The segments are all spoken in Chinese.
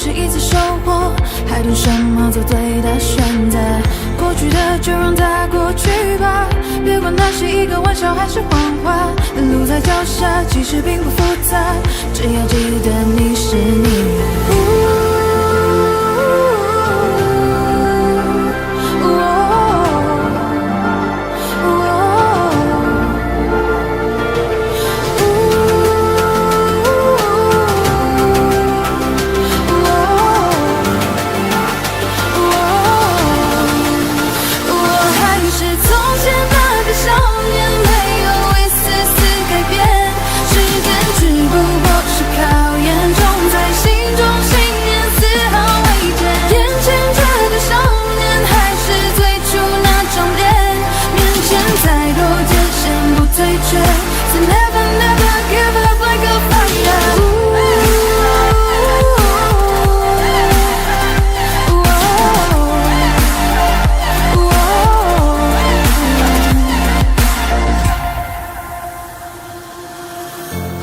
是一次收获，还等什么做对的选择？过去的就让它过去吧，别管那是一个玩笑还是谎话。路在脚下，其实并不复杂，只要记得你是你。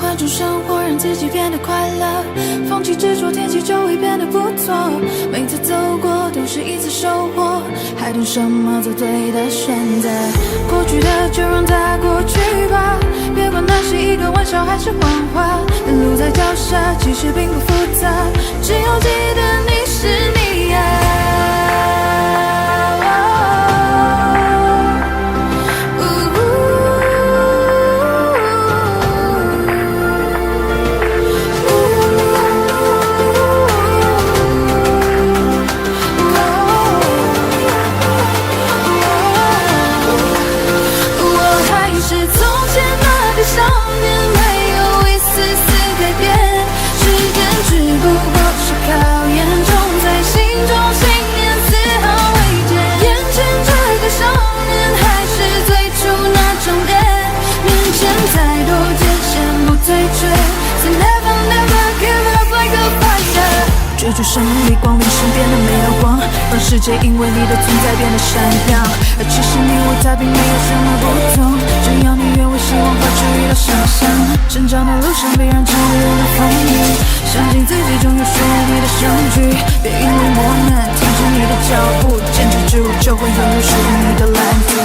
换种生活，让自己变得快乐，放弃执着，天气就会变得不错。每次走过都是一次收获，还等什么做对的选择？过去的就让它过去吧，别管那是一个玩笑还是谎话。路在脚下，其实并不复杂，只要记得你是你呀。追逐胜利，光临身边的没有光，让世界因为你的存在变得闪亮。而其实你我他并没有什么不同，只要你愿为希望和治愈的想象。成长的路上必然经历了风雨，相信自己终有属于你的相聚。别因为磨难停止你的脚步，坚持之路就会拥有属于你的蓝图。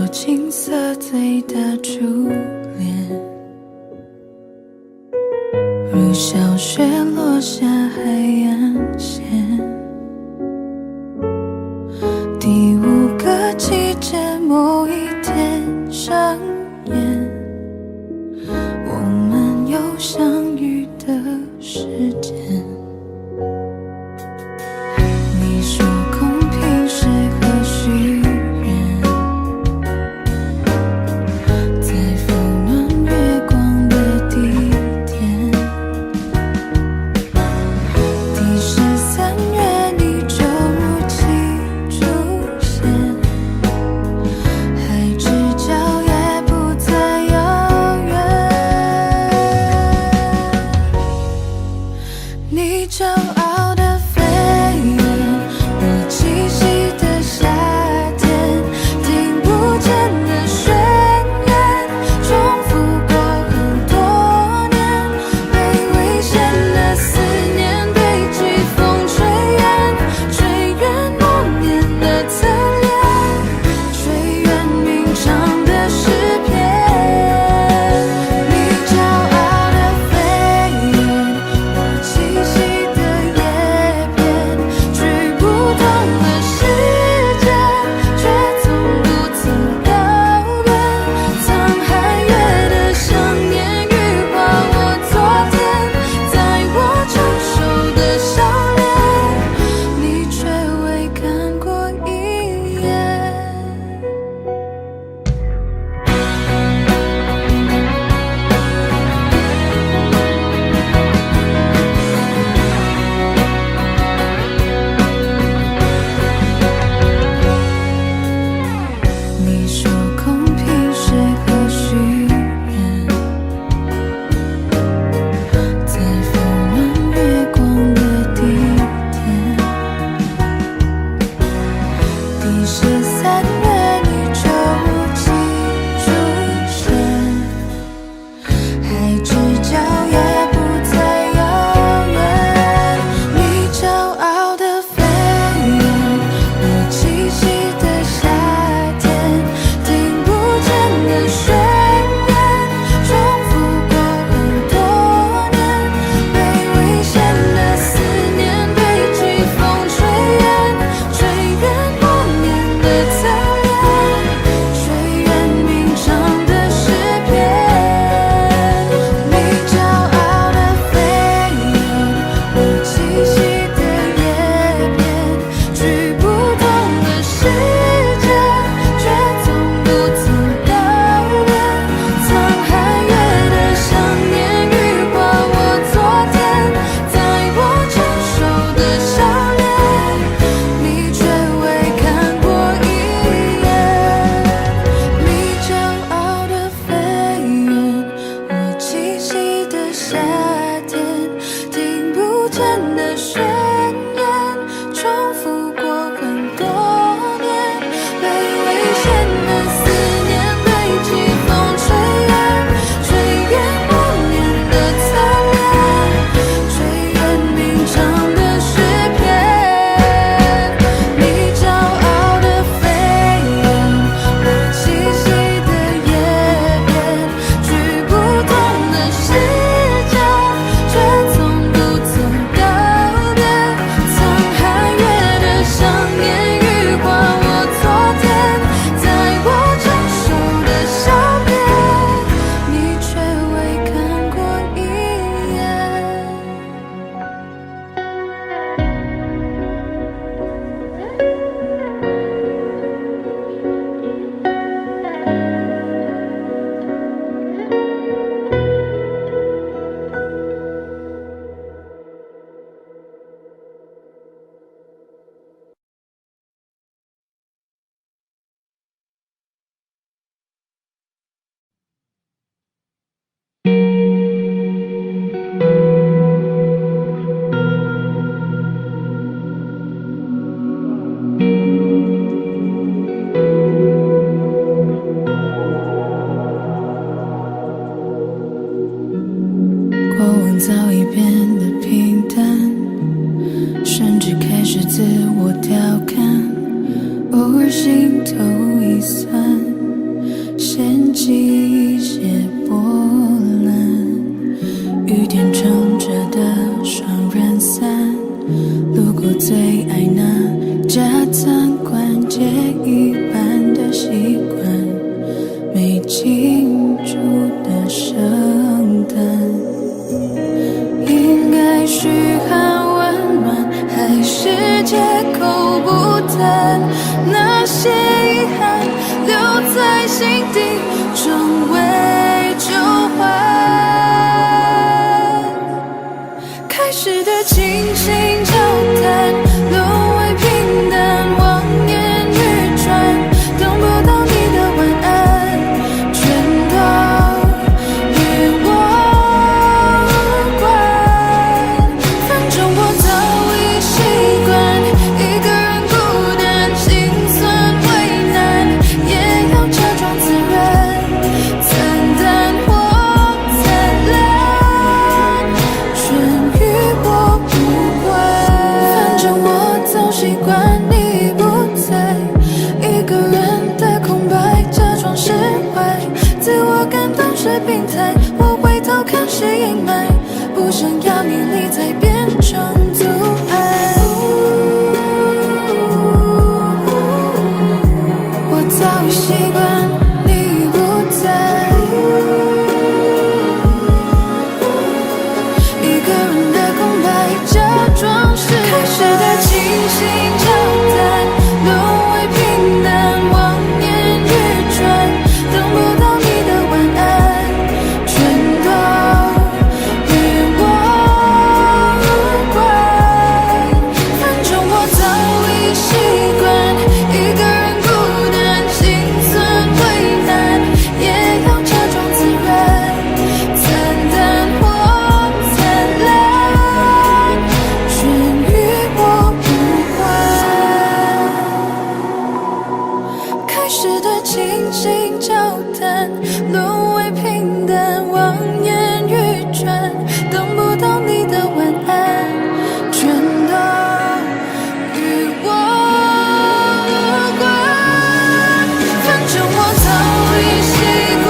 青涩醉的初恋，如小雪落下海岸线，第五个季节某一天上演，我们有相遇的时间。你说公平是何许？第过往早已变得平淡，甚至开始自我调侃，偶尔心头一酸，掀起一些波澜。雨天撑着的双人伞，路过最爱那家餐馆，借一半的习惯，没庆祝的圣诞，应该嘘寒问暖，还是借口不谈？那些遗憾留在心底，成为旧患。开始的倾心交谈，沦为平淡，望眼欲穿，等不到你的晚安，全都与我无关。反正我早已习惯一个人孤单，心酸为难，也要假装自然，惨淡或灿烂，全与我无关。反正我早习惯你不在，一个人的空白，假装释怀，自我感动是病态，我回头看是阴霾，不想要你离开变成阻碍。我早已习惯你不在，一个人的空白，假装是开始的倾心交谈，沦为平淡，望眼欲穿，等不到你的晚安，全都与我无关。反正我早已习惯一个人孤单，心酸为难，也要假装自然，惨淡或灿烂，全与我无关。开始的倾心交谈，沦为平淡，望眼欲穿，等不到你的晚安，全都与我无关。反正我早已习惯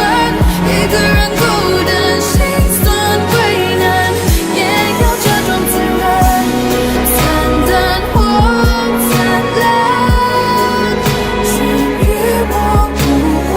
一个人孤单，心酸为难，也要假装自然，惨淡或灿烂，全与我无关。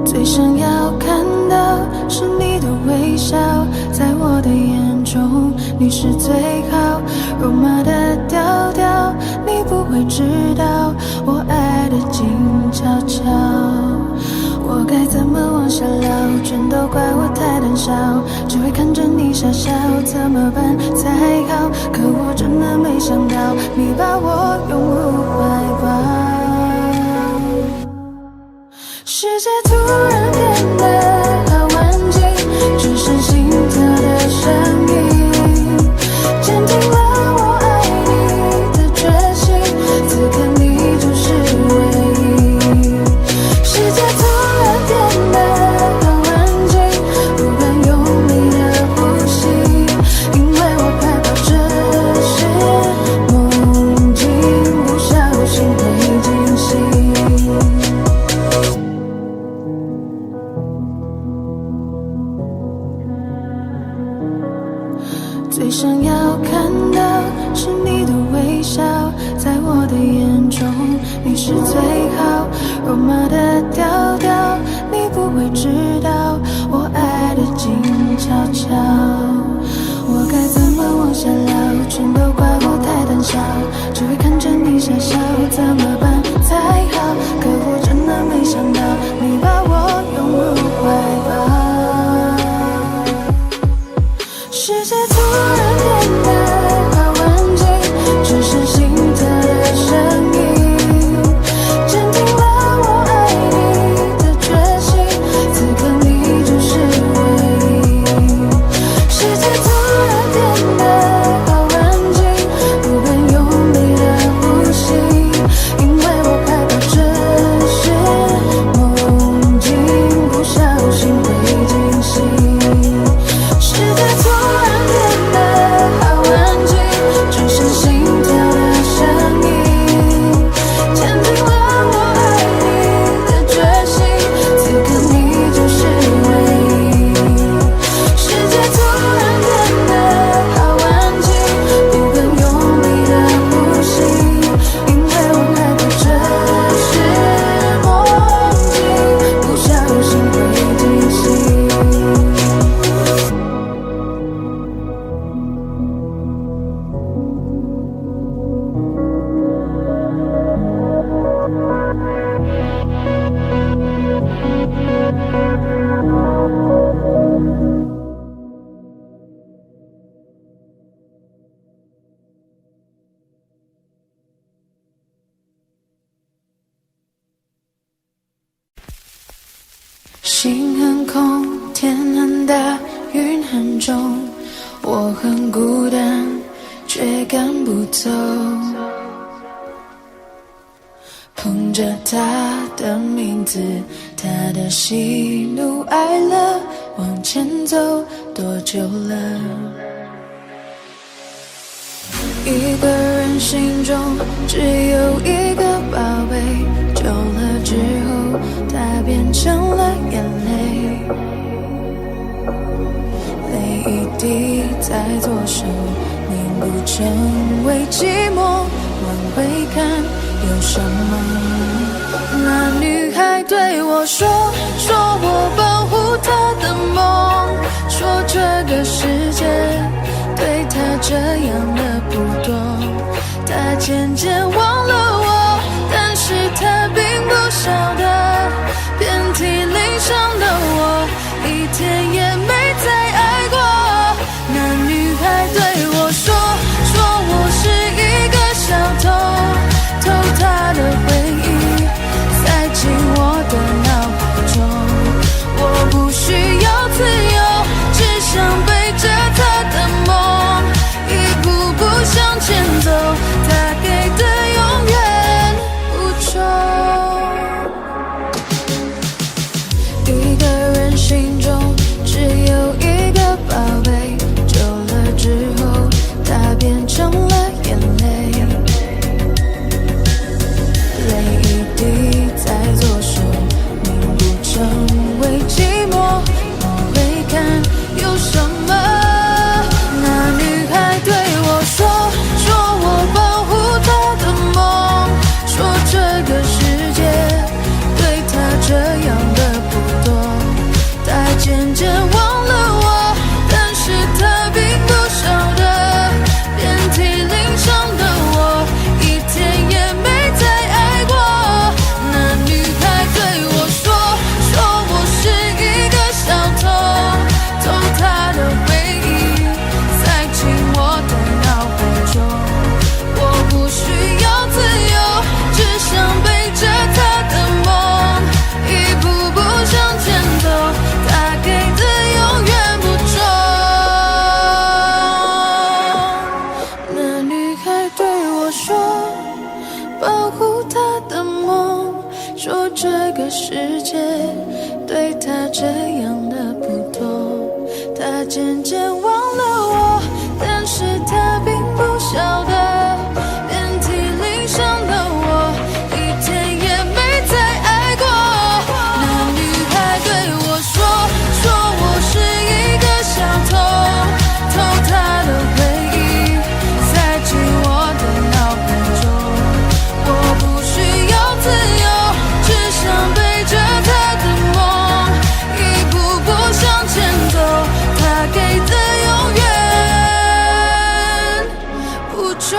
最想要看到是你的微笑，在我的眼中你是最好，肉麻的调调，你不会知道我爱的静悄悄。我该怎么往下聊，全都怪我太胆小，只会看着你傻笑，怎么办才好？可我真的没想到，你把我拥入怀抱。世界突然变得好安静，只剩心跳的声音，坚定了我爱你的决心，此刻你就是唯一。世界突然变得好安静，不敢用力的呼吸，因为我害怕这是梦境，不小心会惊喜。最想要看到是你的微笑，在我的眼中你是最好，肉麻的调调，你不会知道我爱的静悄悄。很大，云很重，我很孤单，却赶不走。捧着他的名字，他的喜怒哀乐，往前走多久了？一个人心中只有一个宝贝，久了之后，它变成了眼泪。泪一滴在左手，凝固成为寂寞。往回看，有什么？那女孩对我说，说我保护她的梦，说这个世界对她这样的不多。她渐渐忘了我，但是她并不晓得，遍体鳞伤的我，一天也没再爱过。那女孩对我说，说我是一个小偷，偷她的回忆，塞进我的脑海中。我不需要自由，只想背着她的梦，一步步向前走，她给的永远不重。一个人心中只有一个宝贝，久了之后，它变成了眼泪。泪一滴在左手，凝固成为寂寞。往回看，有什么？那女孩对我说，说我保护她的梦，说这个世界对她这样的不多。她渐渐忘了我，但是她并不晓得，遍体鳞伤的我，一天也没再爱过。那女孩对我说，说我是一个小偷，偷她的回忆，塞进我的脑海中。我不需要自由，只想背着她的梦，一步步向前走，她给的永远不重。那女孩对我说，保护她的梦，说这个世界对她这样的不多。她渐渐忘了我，但是她并不晓得，遍体鳞伤的我，一天也没再爱过。那女孩对我说，说我是一个小偷，偷她的回忆，塞进我的脑海中。我不需要自由，只想背着她的梦，一步步向前走，她给的永远不重。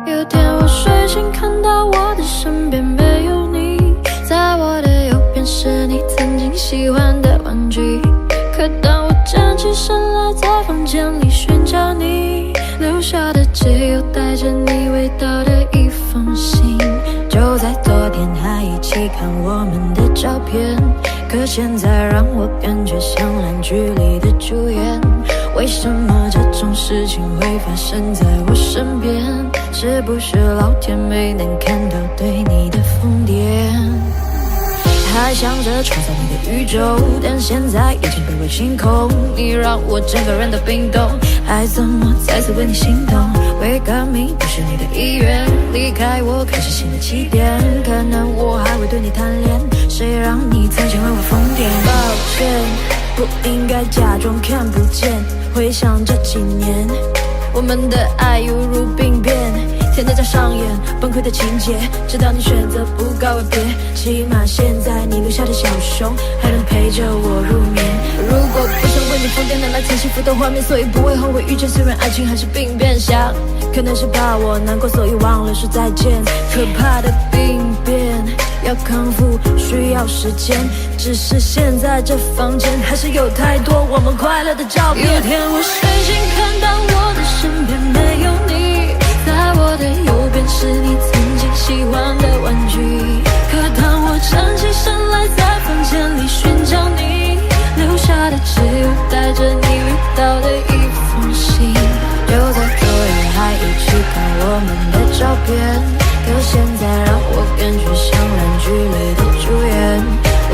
有天我睡醒，看到我的身边没有你，在我的右边是你曾经喜欢的玩具。可当我站起身来，在房间里寻找你留下的，只有带着你味道的一封信。就在昨天还一起看我们的照片，可现在让我感觉像烂剧里的主演。为什么这种事情会发生在我身边？是不是老天没能看到对你的疯癫？还想着创造你的宇宙，但现在已经被我清空。你让我整个人都冰冻，还怎么再次为你心动？会革命不是你的意愿，离开我开始新的起点。可能我还会对你贪恋，谁让你曾经为我疯癫？抱歉，不应该假装看不见。回想这几年，我们的爱犹如病变，天天在上演崩溃的情节，直到你选择不告而别。起码现在你留下的小熊还能陪着我入眠。如果不想为你疯癫的那天幸福的画面，所以不会后悔遇见。虽然爱情还是病变，想可能是怕我难过，所以忘了说再见。可怕的病变要康复需要时间，只是现在这房间还是有太多我们快乐的照片。有天我睡醒看到我的身边没有你，在我的右边是你曾经喜欢的玩具。可当我站起身来在房间里寻找你，留下的只有带着你味道的一封信。就在昨夜还一起看我们的照片，可现在让我感觉像烂剧里的主演。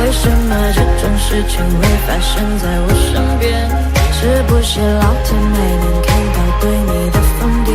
为什么这种事情会发生在我身边？是不是老天没能看到对你的疯癫？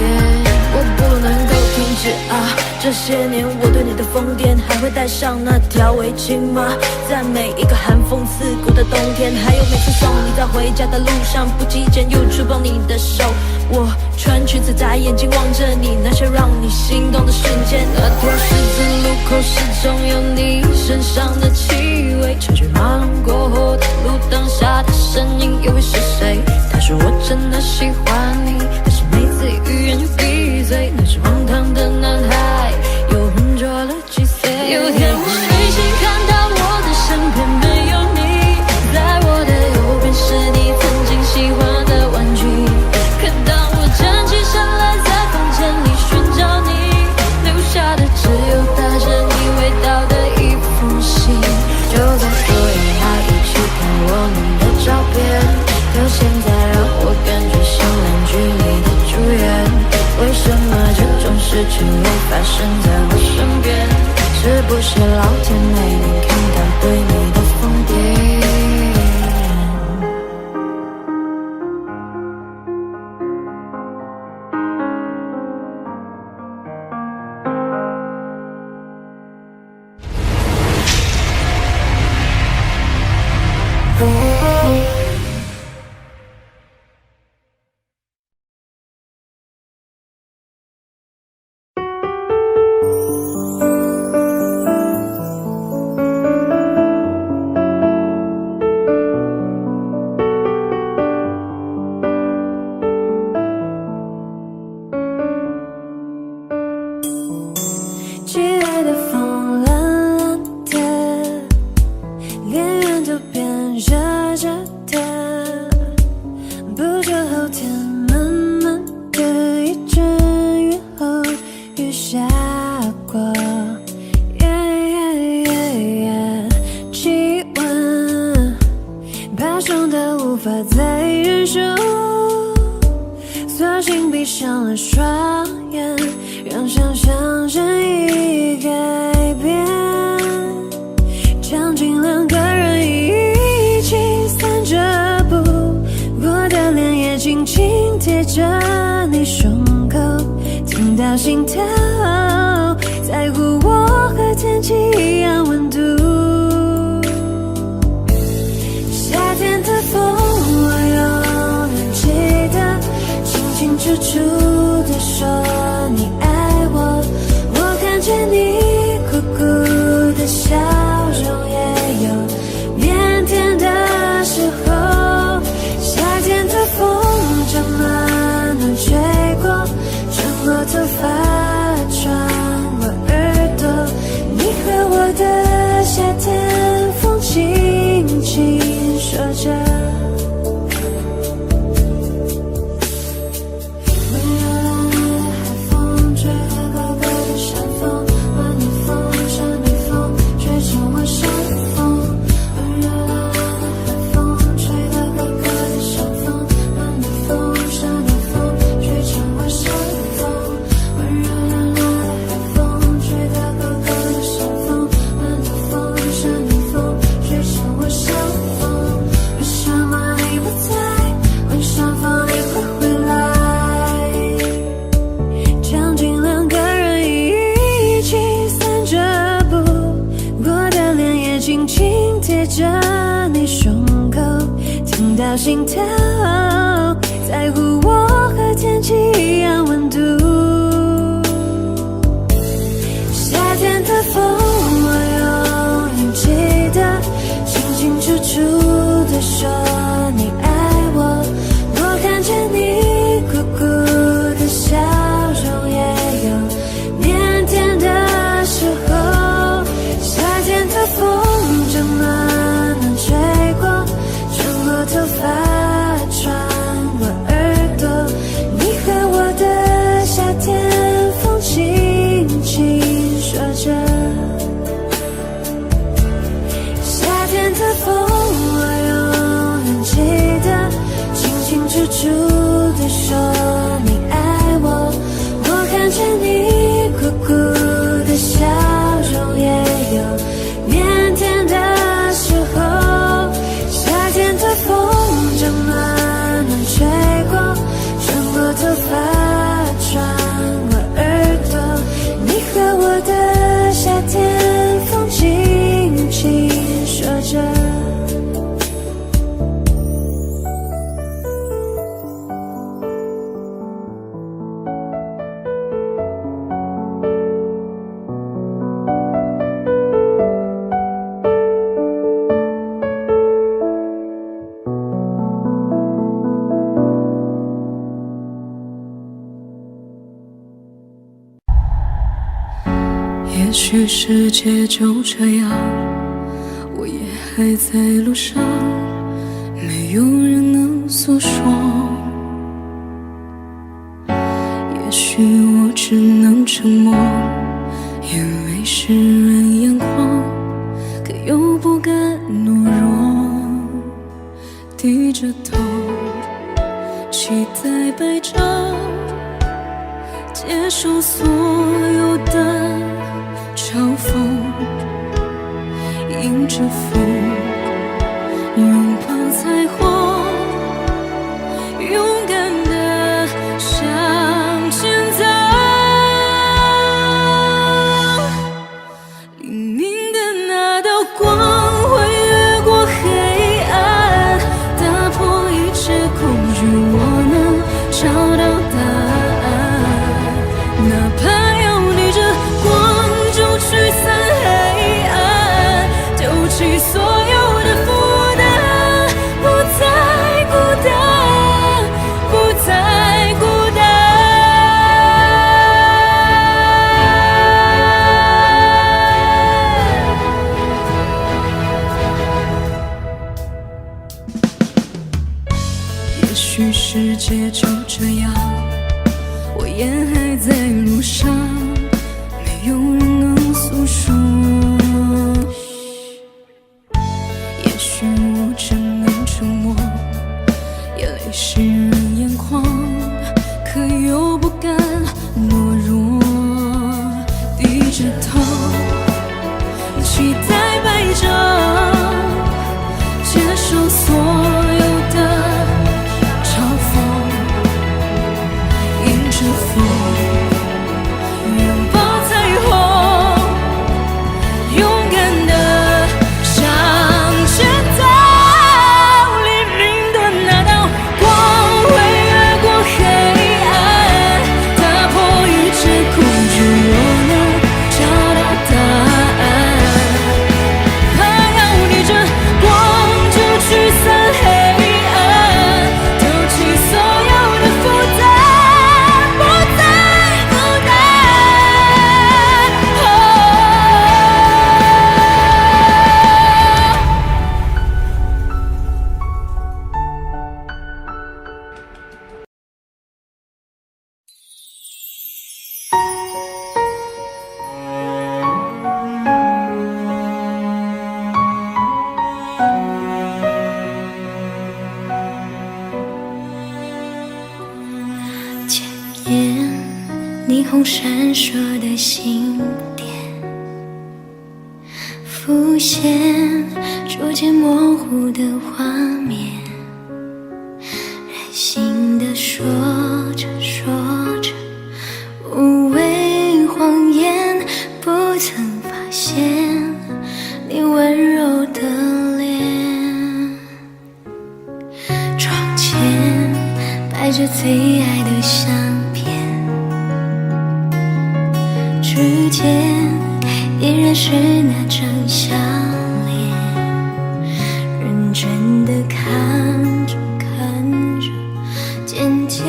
我不能够停止啊！这些年我对你的疯癫，还会带上那条围巾吗？在每一个寒风刺骨的冬天，还有每次送你在回家的路上，不经意间又触碰你的手。我穿裙子在眼睛望着你，那些让你心动的瞬间。那条十字路口始终有你身上的气味，车水马龙过后的路灯下的身影又会是谁？他说我真的喜欢你，但是每次语言就闭嘴。那只荒唐的男孩又浑浊了几岁？有天我睡醒看到我的身边没有你，在我的右边是你曾经喜欢的玩具。可当我站起身来在房间里寻找你，留下的只有带着你味道的一封信。就在昨夜还一起看我们的照片，可现在让我感觉像烂剧里的主演。为什么这种事情会发生在我身边？是不是老天没能看到对你的疯癫？心跳，在乎我和天气一样温度。许世界就这样，我也还在路上，没有人能诉说。也许我只能沉默，眼泪湿润眼眶，可又不敢懦弱，低着头，期待白昼，接受所有的嘲讽，迎着风，拥抱彩虹，勇敢地向前走。黎明的那道光会越过黑暗，打破一切恐惧，我能找到答案。哪怕要逆着光就驱散黑暗，丢弃所有的负担，不再孤单，不再孤单。也许世界就这样，我也还在路上，没有人能诉说。也许我只能沉默，眼泪湿润眼眶，可又不敢懦弱，低着头，期待白昼，接受所有的嘲讽，迎着风，拥抱彩虹，勇敢地向前走。黎明的那道光会越过黑暗，打破一切恐惧，我能找到答案。怕要逆着光就驱散黑暗，丢弃所有的负担，不再孤单。千年霓虹闪烁的星点，浮现逐渐模糊的画面，任性地说着说着，无谓谎言，不曾发现你温柔的脸。窗前摆着最爱的相片，指尖依然是那张笑脸，认真地看着看着，渐渐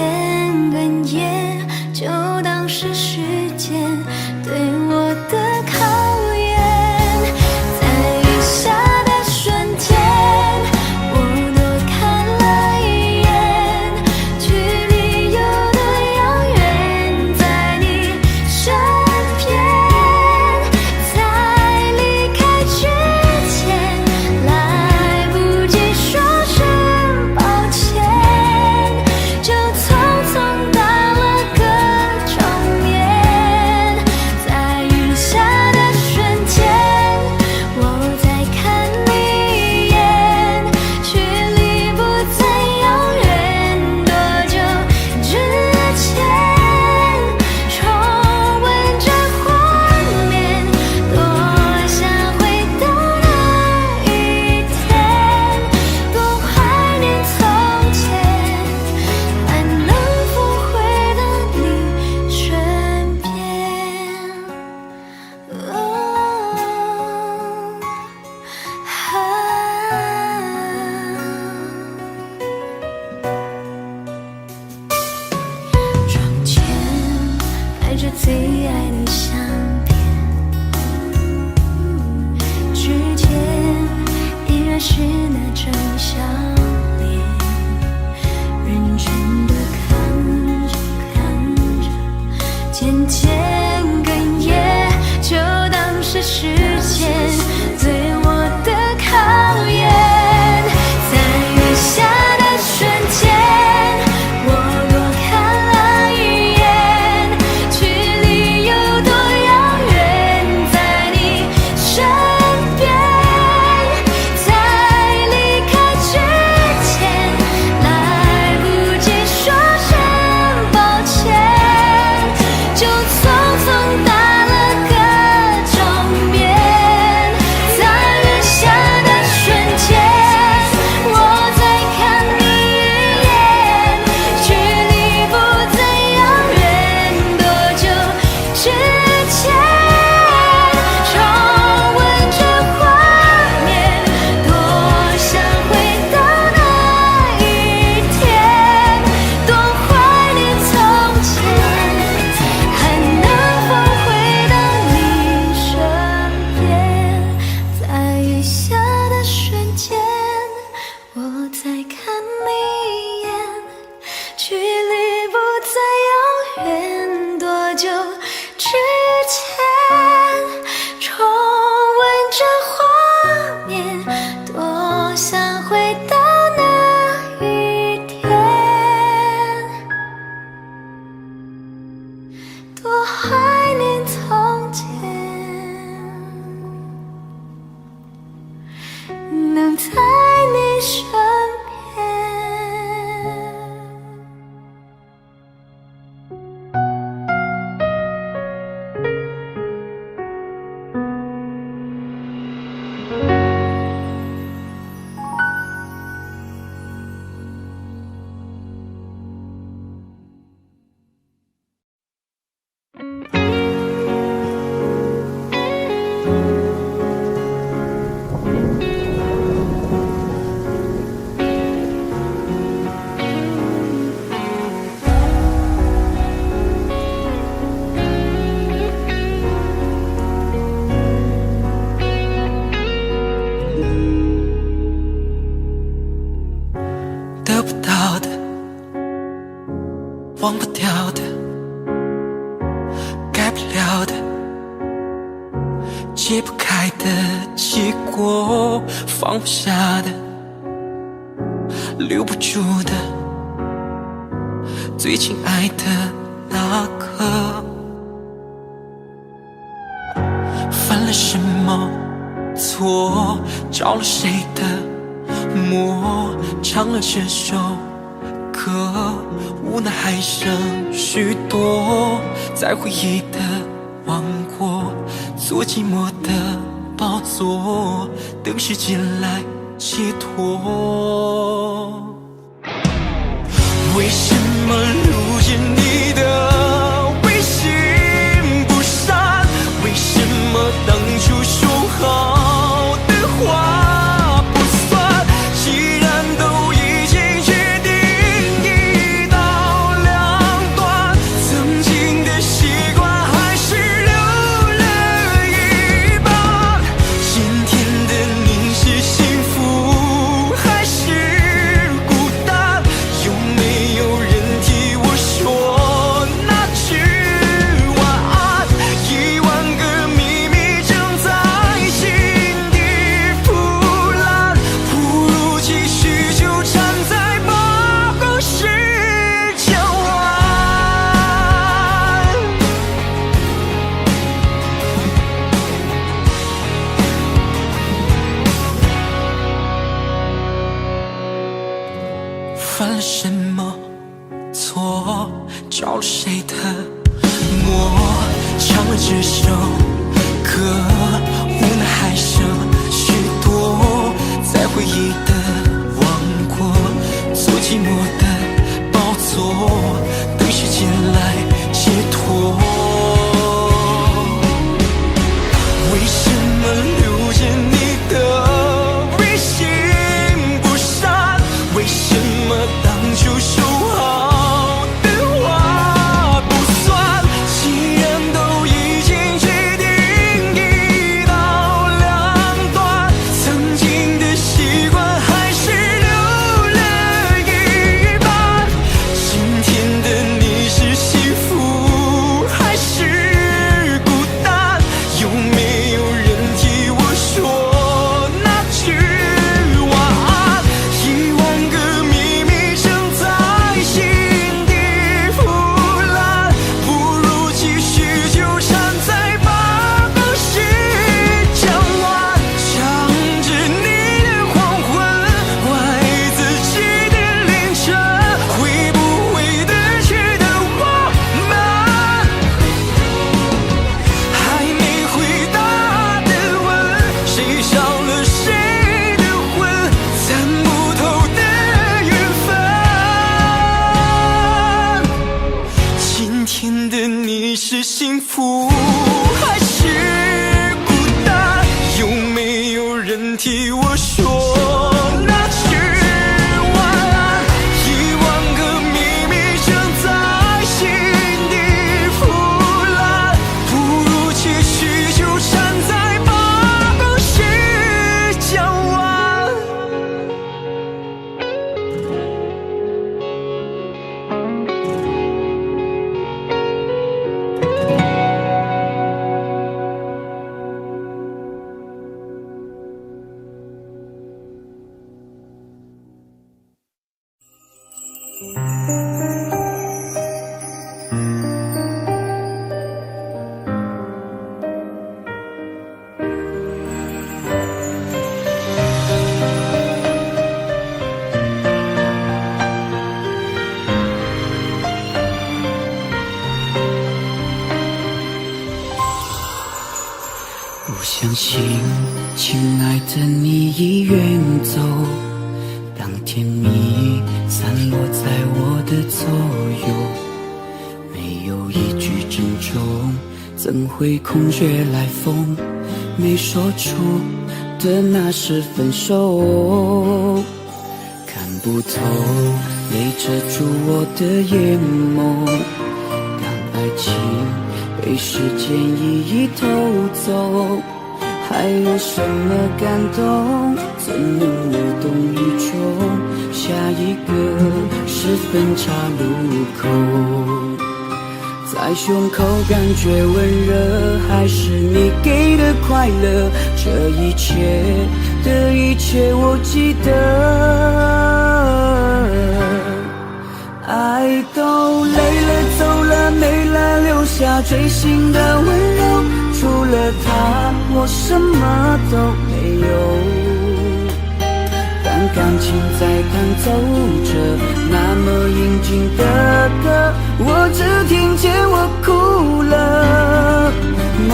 哽咽，就当是时间对我的考验。在雨下的瞬间，我多看了一眼，距离有多遥远，在你身边，在离开之前，来不及说声那张笑脸，认真的看着看着，渐渐哽咽，就当是时间对我的考验。在雨下的瞬间，我多看了一眼，距离有多遥远，在你身边。在离开之前，来不及说声抱歉，就匆匆打了个照面。在雨下的瞬间，我再看你一眼，距离不再遥远，多久之前？重温这画面，多想回到那一天，多怀念从前，还能否回到你身边？在雨下的瞬间，我再看你一眼，距离不再遥远，多久之前？重温这画面，多想回到那一天，多怀念从前，能在你身边。得不到的，忘不掉的，改不了的，解不开的结果，放不下的，留不住的，最亲爱的那个，犯了什么错，着了谁的魔，唱了这首歌，无奈还剩许多，在回忆的王国，做寂寞的宝座，等时间来解脱。为什么如今你的微信不删？为什么当初说好的话不算？既然都已经决定一刀两断，曾经的习惯还是留了一半。今天的你是幸福还是孤单？有没有人替我说那句晚安？1万个秘密正在心底腐烂，不如继续纠缠在八卦世界湾。犯了什么错，着了谁的魔，唱了这首歌，无奈还剩许多，在回忆的王国，做寂寞的宝座，等时间来解脱。为什么留着你的微信不删？为什么当初说好的话不算？既然都已经决定一不相信，亲爱的你已远走，当甜蜜散落在我的左右，没有一句珍重，怎会空穴来风？没说出的那是分手，看不透，泪遮住我的眼眸，当爱情被时间一一偷走，还有什么感动？怎能无动于衷？下一个是分岔路口，在胸口感觉温热，还是你给的快乐？这一切的一切我记得，爱都累了走了没了，留下锥心的温柔，除了他我什么都没有。当感情在弹奏着那么应景的歌，我只听见我哭了，梦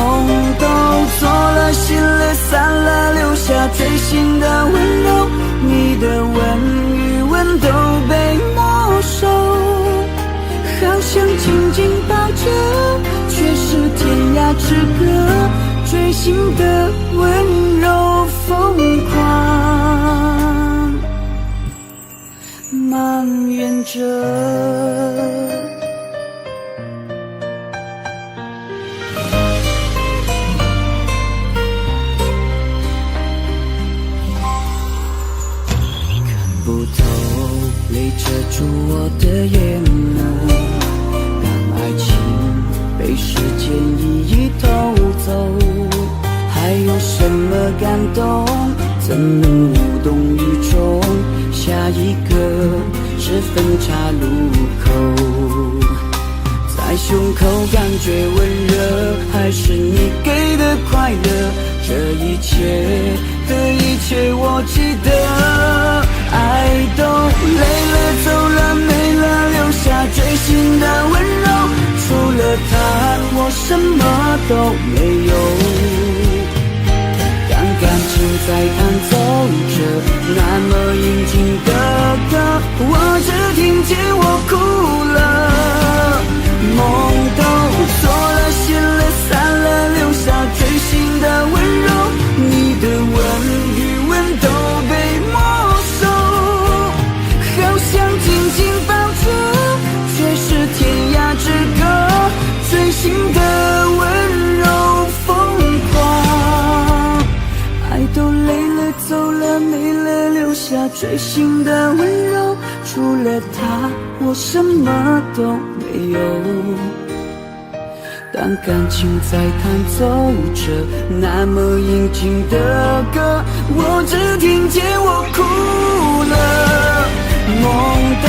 都做了，心了散了，留下锥心的温柔，你的吻与吻都被没收，好想紧紧抱着，却是天涯之隔，锥心的温柔疯狂蔓延着。泪遮住我的眼眸，当爱情被时间一一偷走，还有什么感动？怎能无动于衷？下一个是分岔路口，在胸口感觉温热，还是你给的快乐？这一切的一切我记得，爱都累了走了没了，留下锥心的温柔，除了他我什么都没有。当感情在弹奏着那么应景的歌，我只听见我哭了，梦都做了，心了散了，留下锥心的温柔，你的吻与吻都被没收，好想紧紧抱着，却是天涯之隔，锥心的温柔疯狂，爱都累了走了没了，留下锥心的温柔，除了他我什么都没有。当感情在弹奏着那么应景的歌，我只听见我哭了，梦都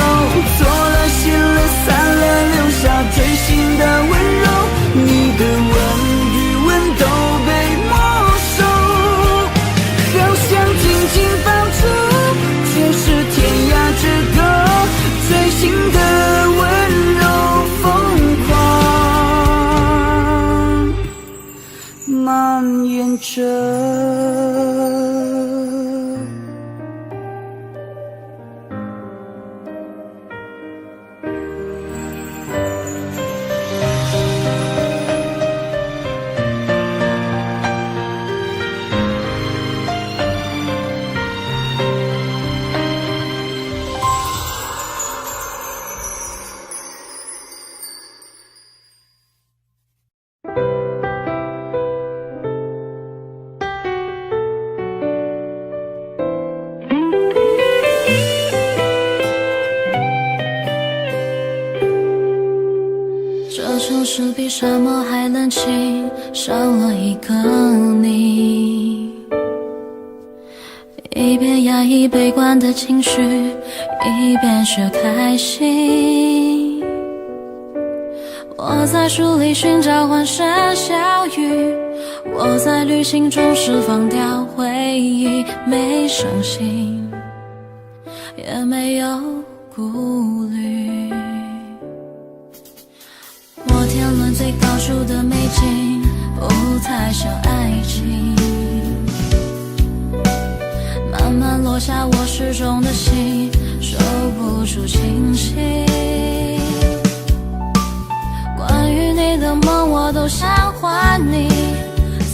做了，心了散了，留下锥心的温柔，你的吻与吻都被没收，好想紧紧抱着，却是天涯之隔，锥心的温柔疯狂蔓延着。城市比沙漠还冷清，少了一个你。一边压抑悲观的情绪，一边学开心。我在书里寻找欢声笑语，我在旅行中释放掉回忆，没伤心，也没有顾虑。摩天轮最高处的美景，不太像爱情，慢慢落下我失重的心，收不住清醒。关于你的梦我都想还你，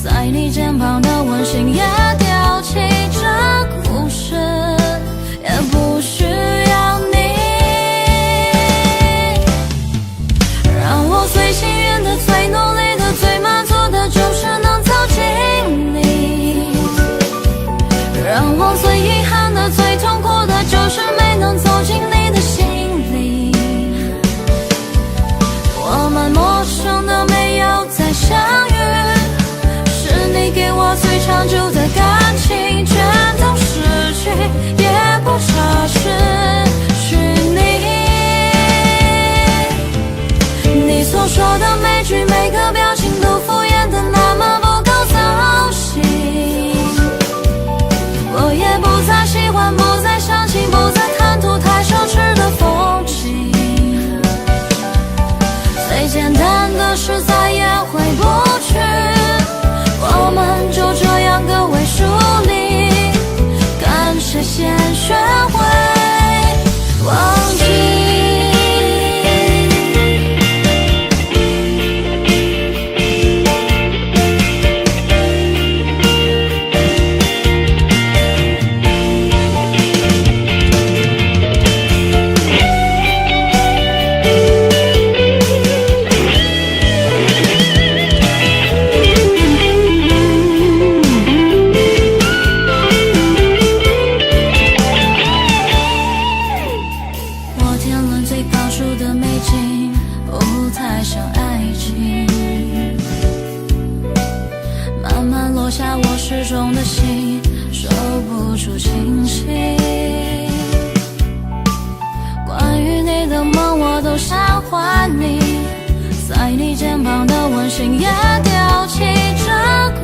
在你肩膀的温馨也丢弃，这故事也不需要你。让我最幸运的、最努力的、最满足的，就是能走进你。让我最遗憾的、最痛苦的，就是没能走进你的心里。我们陌生的没有再相遇，是你给我最长久的感情，全都失去，也不差失去你。你所说的每句每个表情都敷衍的那么不够走心，我也不再喜欢，不再相信，不再贪图太奢侈的风景。最简单的事再也回不去，我们就这样各为疏离，干脆先学会忘记。在你肩膀的温馨也丢弃，这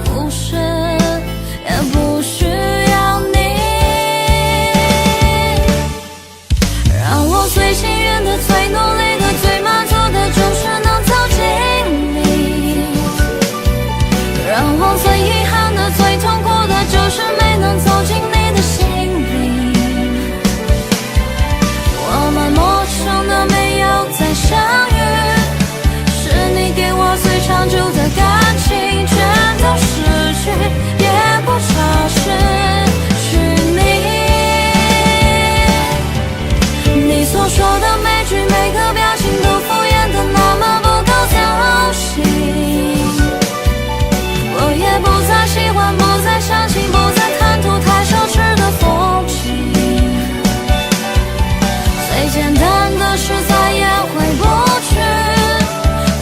故事也不需要你。让我最幸运的、最努力的、最满足的，就是能走进你。让我最遗憾的、最痛苦的，就是没能走进你的心里。我们陌生的没有再相遇，你给我最长久的感情，全都失去，也不差失去你。你所说的每句每个表情都敷衍的那么不够走心，我也不再喜欢，不再相信，不再贪图太奢侈的风景。最简单的事再也回不去，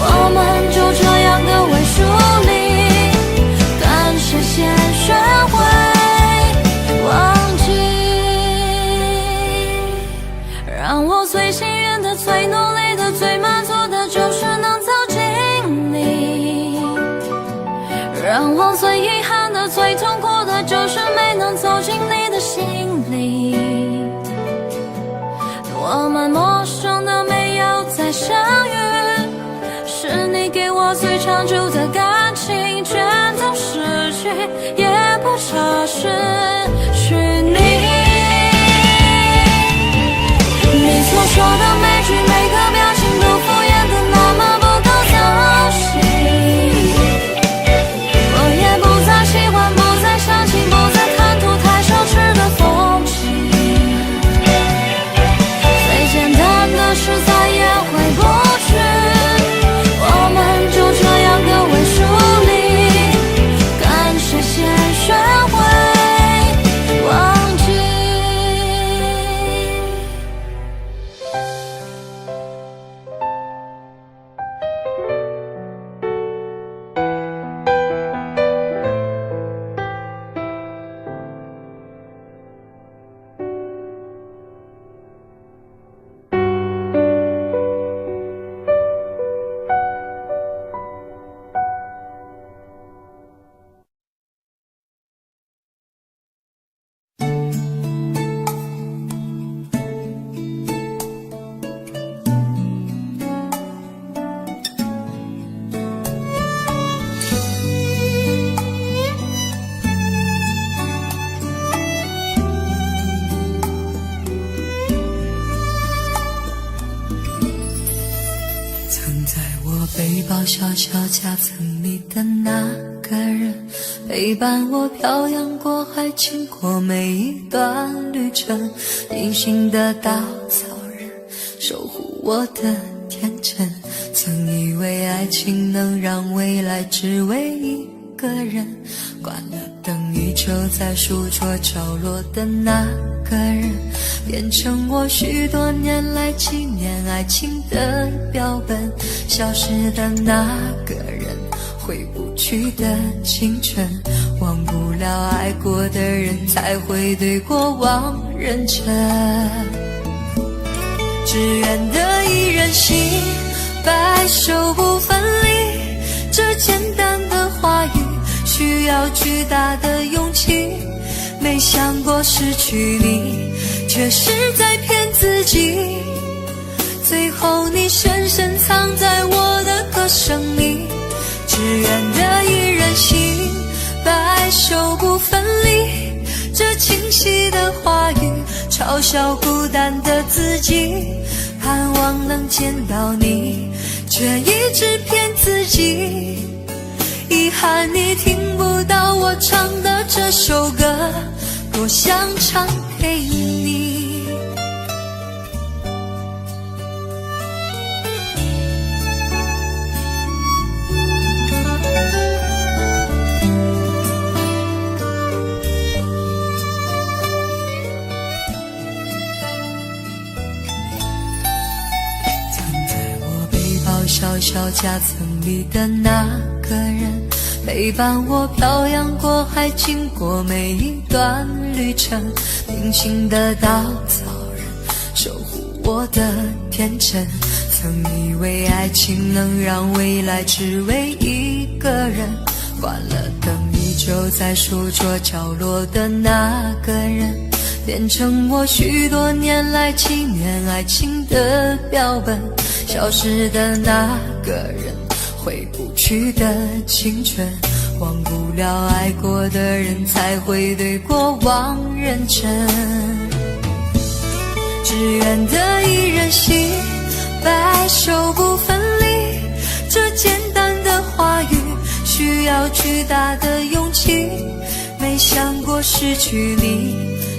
我们就这样各为疏离，干脆先学会忘记。让我最幸运的、最努力的、最满足的，就是能走进你。让我最遗憾的、最痛苦的，就是没能走进你的心里。我们陌生的没有再相遇，是你给我最长久的感情，全都失去，也不差失去你。你所说的每句每个表情都敷衍的那么不够走心，我也不再喜欢，不再相信，不再贪图太奢侈的风景。最简单的事再也回不去，我们就这样各为疏离，干脆先学会背包小小夹层里的那个人，陪伴我漂洋过海，经过每一段旅程，隐形的稻草人，守护我的天真。曾以为爱情能让未来只为一个人，关了灯依旧在书桌角落的那个人，变成我许多年来纪念爱情的标本。消失的那个人，回不去的青春，忘不了爱过的人，才会对过往认真。只愿得一人心，白首不分离，这简单的话语需要巨大的勇气。没想过失去你，却是在骗自己。最后你深深藏在我的歌声里，只愿得一人心，白首不分离。这清晰的话语嘲笑孤单的自己，盼望能见到你，却一直骗自己。遗憾你听不到我唱的这首歌，多想唱给你。小小夹层里的那个人，陪伴我漂洋过海，经过每一段旅程。平行的稻草人，守护我的天真。曾以为爱情能让未来只为一个人，关了灯依旧在书桌角落的那个人，变成我许多年来纪念爱情的标本。消失的那个人，回不去的青春，忘不了爱过的人，才会对过往认真。只愿得一人心，白首不分离。这简单的话语需要巨大的勇气。没想过失去你，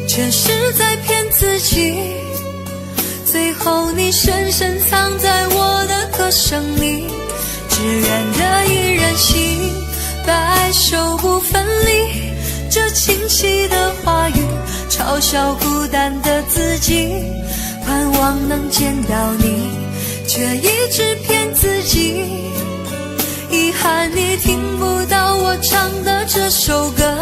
却是在骗自己。最后你深深藏在我的歌声里，只愿得一人心，白首不分离。这清晰的话语嘲笑孤单的自己，盼望能见到你，却一直骗自己。遗憾你听不到我唱的这首歌，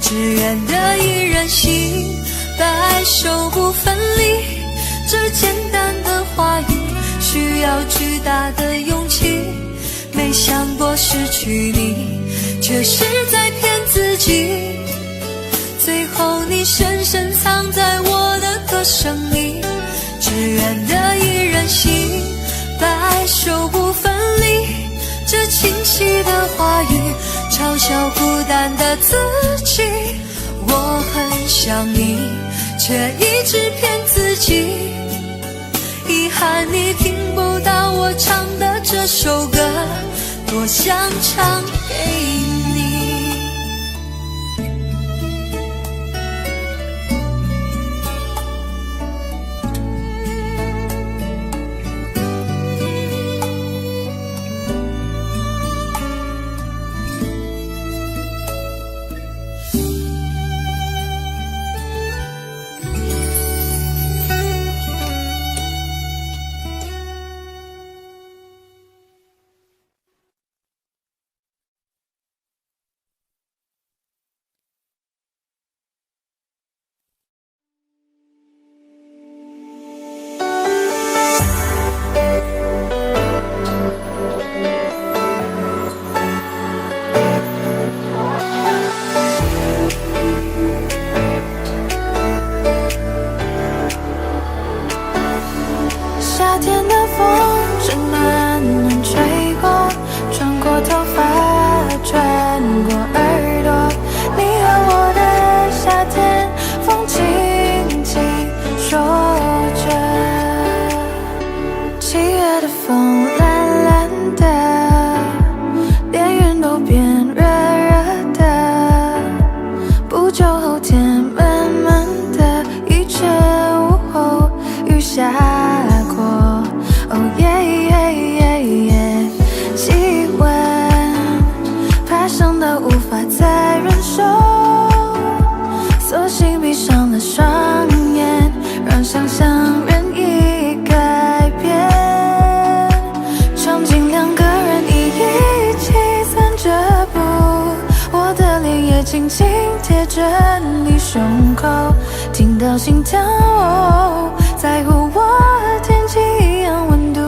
只愿得一人心，白首不分离。这简单的话语需要巨大的勇气。没想过失去你，却是在骗自己。最后你深深藏在我的歌声里，只愿得一人心，白首不分离。这清晰的话语嘲笑孤单的自己。我很想你，却一直骗自己。遗憾你听不到我唱的这首歌，多想唱给你。下过。哦耶耶耶耶，气温爬升到无法再忍受，索性闭上了双眼，让想象任意改变。场景两个人一起散着步，我的脸也轻轻贴着你胸口，听到心跳，在乎我和天气一样温度。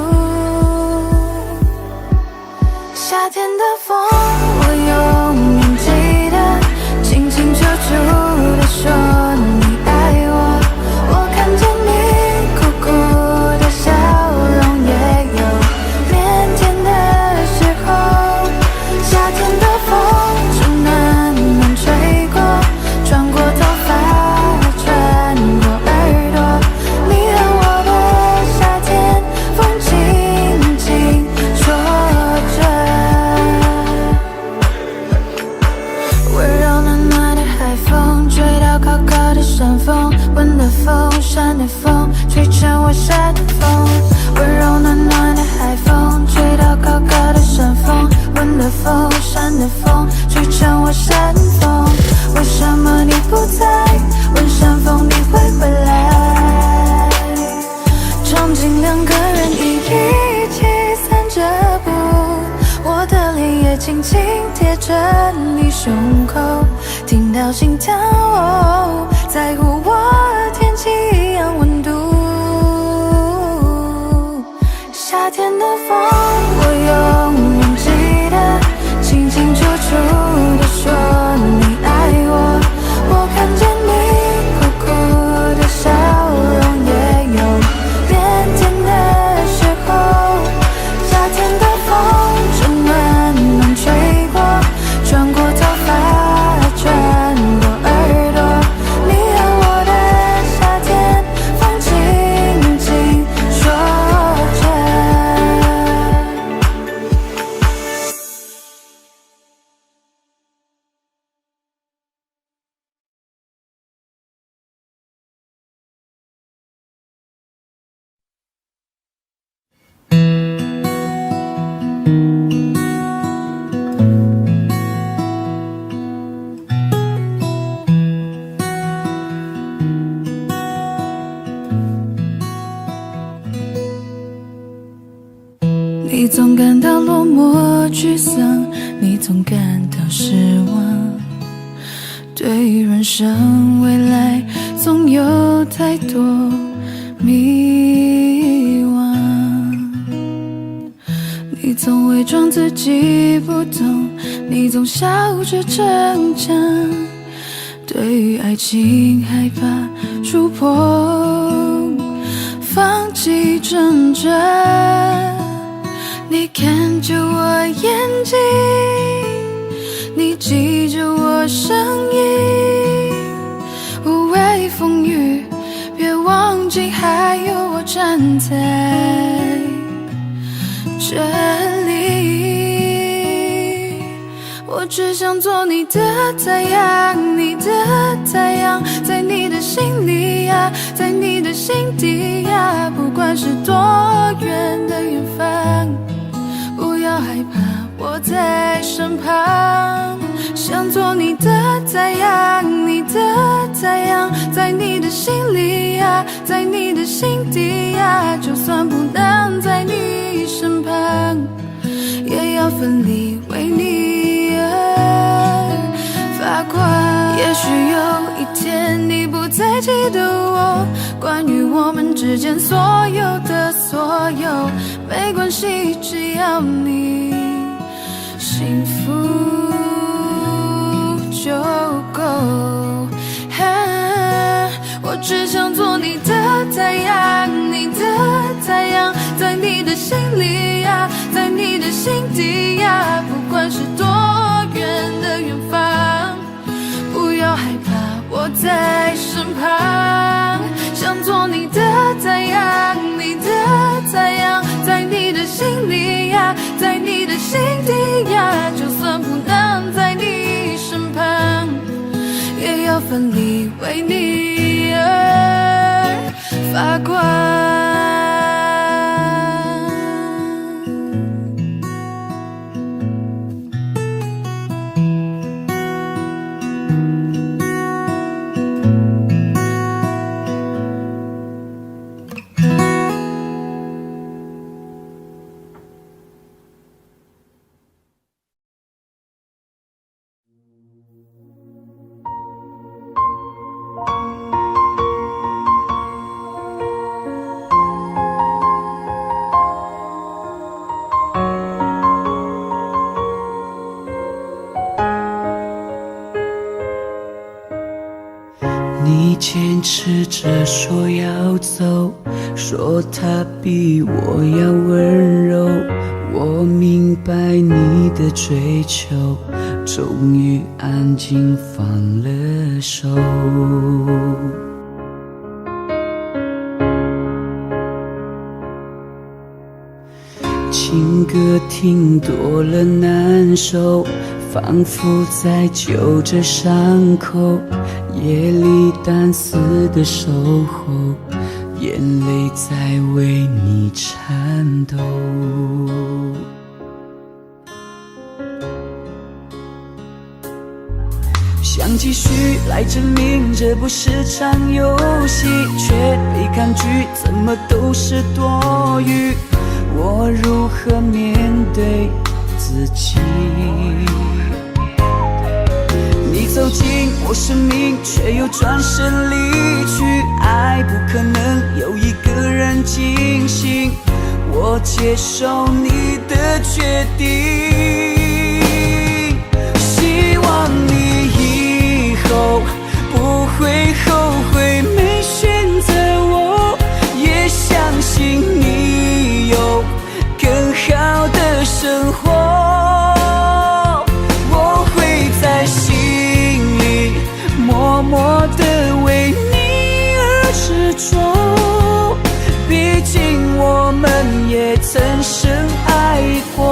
夏天的风，我永远记得，清清楚楚地说你爱我。我看见你苦苦的笑容，也有腼腆的时候。夏天的风，正暖暖吹过，穿过头发，穿过耳朵。你和我的夏天，风轻轻说着。温柔暖暖的海风，吹到高高的山峰，温的风，山的风，吹成我山的风。温柔暖暖的海风，吹到高高的山峰，温的风，山的风，吹成我山风。为什么你不在？问山风你会回来？场景两个人一起散着步，我的脸也轻轻贴着你胸口，听到心跳，在乎我和天气一样温度。夏天的风，我永远记得，清清楚楚地说你爱我。我看见你苦苦的笑容，也有腼腆的时候。夏天的风，正暖暖吹过，穿过头发，穿过耳朵。你和我的夏天，风轻轻说着。你总感到落寞沮丧，你总感到失望，对于人生未来总有太多迷惘。你总伪装自己不懂，你总笑着逞强，对于爱情害怕触碰，放弃挣扎。你看着我眼睛，你记着我声音，无畏风雨，别忘记还有我站在这里。我只想做你的太阳，你的太阳，在你的心里呀，在你的心底呀，不管是多远的远方，不要害怕，我在身旁。想做你的太阳，你的太阳，在你的心里呀，在你的心底呀，就算不能在你身旁，也要奋力为你而发光。也许有一天你不再记得我，关于我们之间所有的所有，没关系，只要你幸福就够。我只想做你的太阳，你的太阳，在你的心里呀，在你的心底呀，不管是多远的远方，不要害怕，我在身旁。想做你的太阳，你的太阳，在你的心里呀，在你的心底呀，就算不能在你身旁，也要奋力为你而发光。要走，说他比我要温柔。我明白你的追求，终于安静放了手。情歌听多了难受，仿佛在揪着伤口，夜里单丝的守候，眼泪在为你颤抖。想继续来证明这不是场游戏，却被抗拒，怎么都是多余。我如何面对自己？你走进我生命，却又转身离去。爱不可能有一个人进行，我接受你的决定。希望你以后不会后悔没选择我，也相信你有更好的生活。我会在心里默默地为你而执着，毕竟我们也曾深爱过。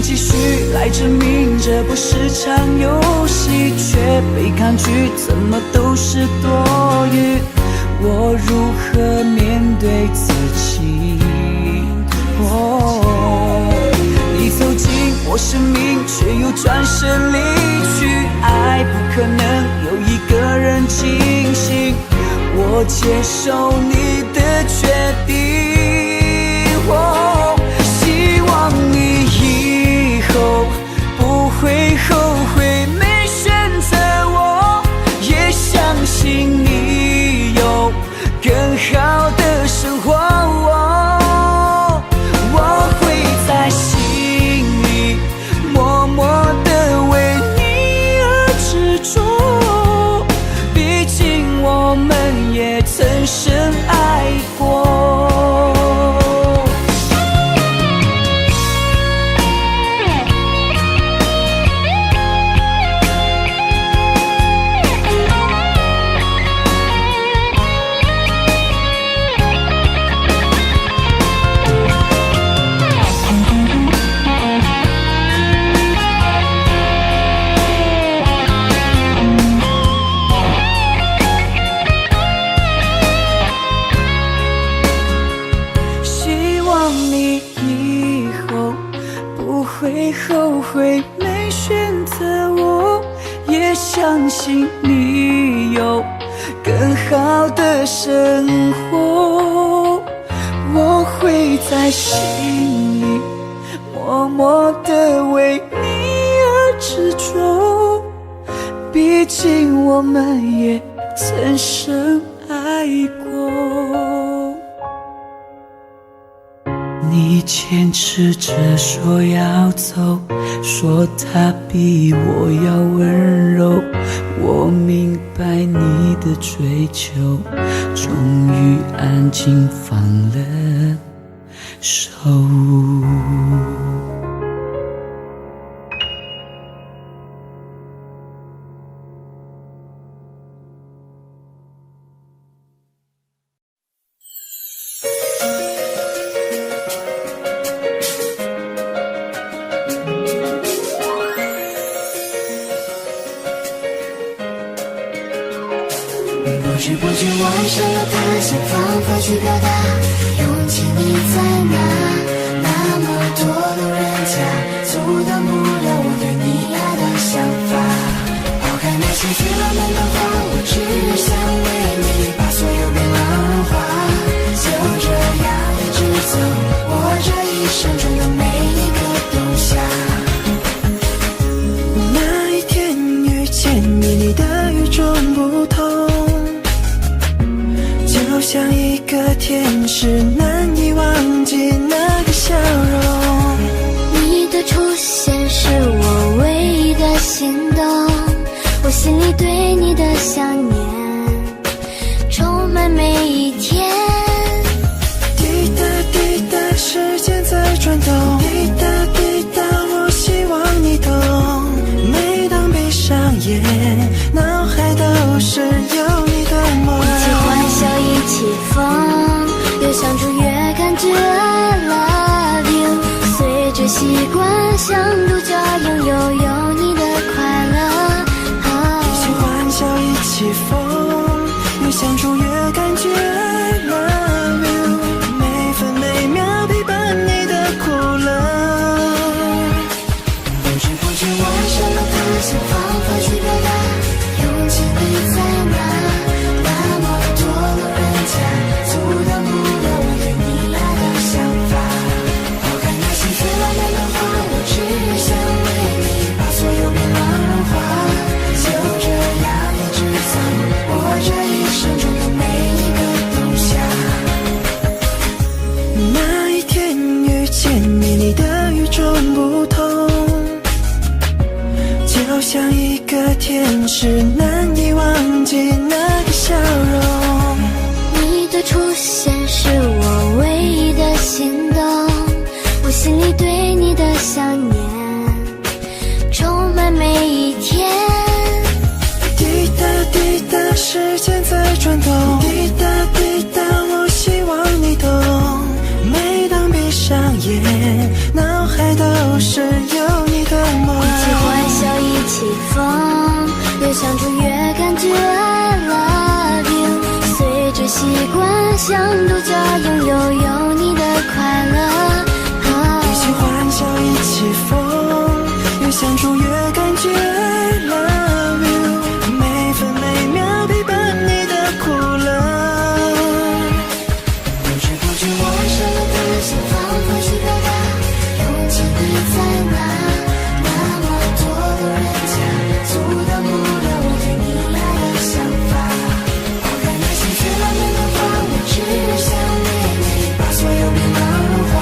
继续来证明这不是场游戏，却被抗拒，怎么都是多余。我如何面对自己？你走进我生命，却又转身离去。爱不可能有一个人进行，我接受你的决定。希望你以后不会后悔没选择我，也相信你有更好的生活。我会在心里默默地为你而执着，毕竟我们也曾深爱过。后悔没选择我，也相信你有更好的生活。我会在心里默默地为你而执着，毕竟我们也曾深爱过。你坚持着说要走，说他比我要温柔。我明白你的追求，终于安静放了手。不知不觉我爱上了他，想方法去表达，勇气你在哪？那么多路人甲，阻挡不了我对你爱的想法。抛开那些最浪漫的话，我只想为你把所有变老融化。就这样一直走，我这一生中的每一个冬夏。那一天个天使，难以忘记那个笑容。你的出现是我唯一的心动，我心里对你的想念充满每一天。滴答滴答，时间在转动，滴答滴答，我希望你懂。每当闭上眼，脑海都是有你的梦。一起欢笑，一起疯，越相处越感觉 I love you。随着习惯，像独角拥有你的快乐。一起欢笑，一起疯，越相处越感觉 I love you。每分每秒陪伴你的苦乐。不知不觉我什么都想方法去表达，用尽力在哪？那么多路人甲，阻挡不了我对你爱的想法。抛开那些最浪漫的话，我只想为你把所有变浪融化。就这样一直走，我这一生中的每一个冬夏。那一天遇见你，你的与众不同，就像一个天使，难以忘记那个笑容。你的出现是我唯一的心动，我心里对你的想念充满每一天。滴答滴答，时间在转动，滴答滴答，我希望你懂。每当闭上眼，脑海都是有你的梦。一起欢笑，一起疯，越相处越感觉 I love you。随着习惯，像独角拥有你的快乐。一起欢笑，一起疯，越相处越感觉 I love you。每分每秒陪伴你的苦乐。不知不觉我什么都想方法去表达，用尽力在哪？那么多路人甲，阻挡不了我对你爱的想法。抛开那些最浪漫的话，我只想为你把所有变浪融化。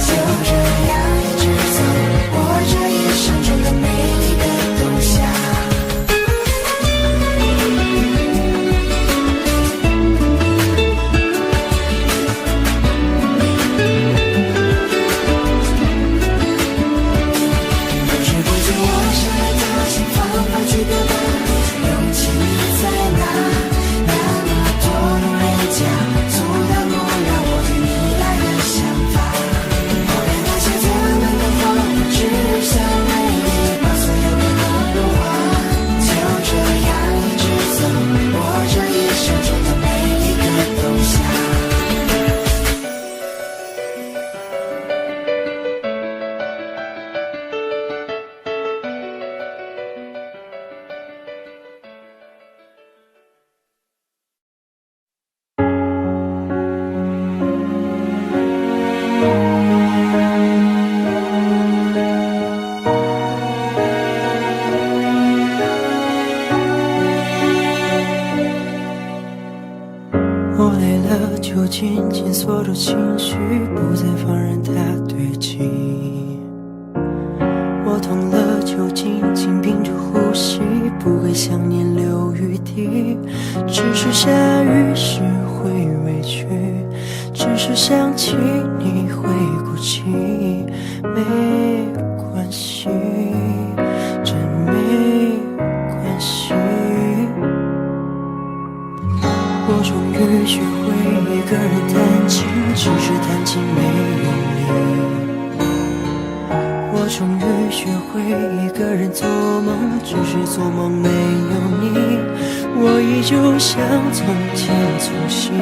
就这样一直走，我这一生中的每一个冬夏。不知不觉我什么都想方法去表达，用尽力在哪？那么多路人甲，阻挡不了我对你爱的想法。抛开那些最浪漫的话，我只想为你把所有变浪融化。就这样一直走，我这一生中的每一个冬夏。我累了，就渐渐锁住情绪，不再放任它堆积。我痛了，就紧紧屏住呼吸，不给想念留余地。只是下雨时会委屈，只是想起你会哭泣。没关系，真没关系。我终于学会一个人弹琴，只是弹琴没有你。我终于学会一个人做梦，只是做梦没有你。我依旧像从前粗心，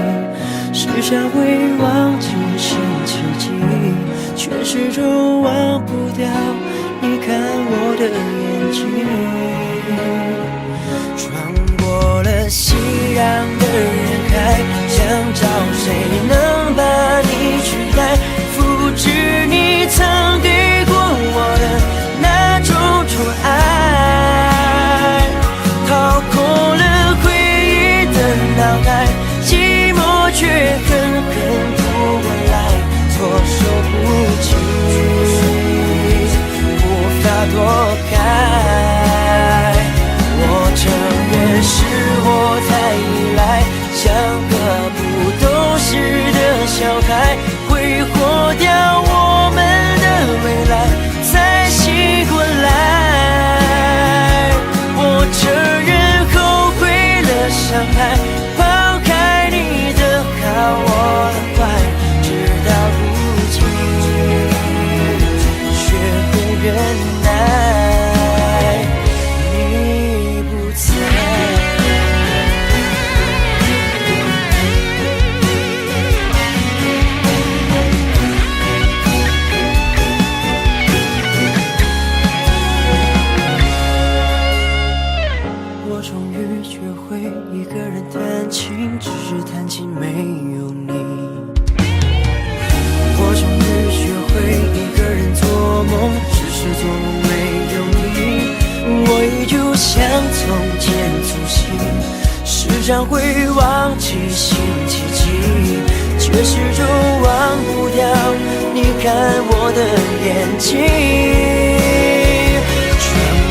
时常会忘记新奇迹，却始终忘不掉你看我的眼睛。穿过了熙攘的人海，想找谁能把你取代，复制你曾给过我的那种宠爱。掏空了回忆的脑袋，寂寞却很一个人弹琴，只是弹琴没有你。我终于学会一个人做梦，只是做梦没有你。我依旧像从前粗心，时常会忘记星期几，却始终忘不掉你看我的眼睛。穿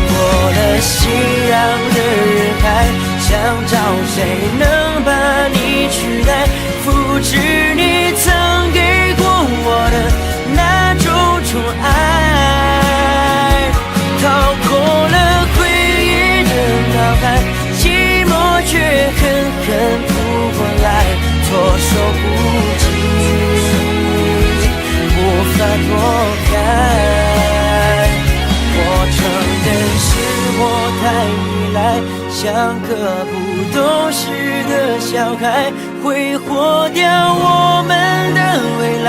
过了熙攘的人海，想找谁能把你取代，复制你曾给过我的那种宠爱。逃过了回忆的脑海，寂寞却狠狠扑过来，措手不及，无法躲开。我承认是我太依赖，像个不懂事的小孩，挥霍掉我们的未来，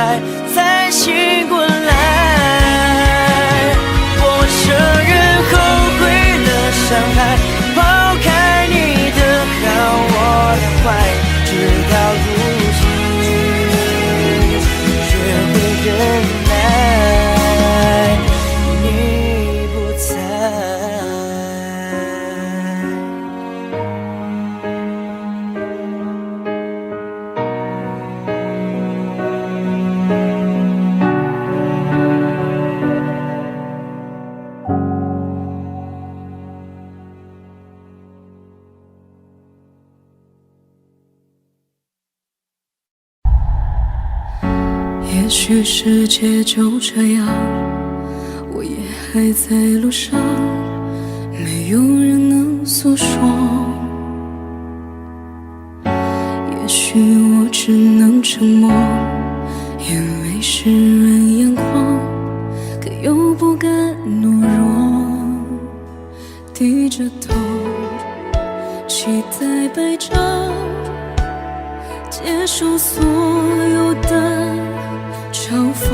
才醒过来。我承认后悔了伤害，抛开你的好我的坏，直到如今学会忍耐，你不在。也许世界就这样，我也还在路上，没有人能诉说。也许我只能沉默，眼泪湿润眼眶，可又不敢懦弱，低着头，期待白昼，接受所有的嘲讽，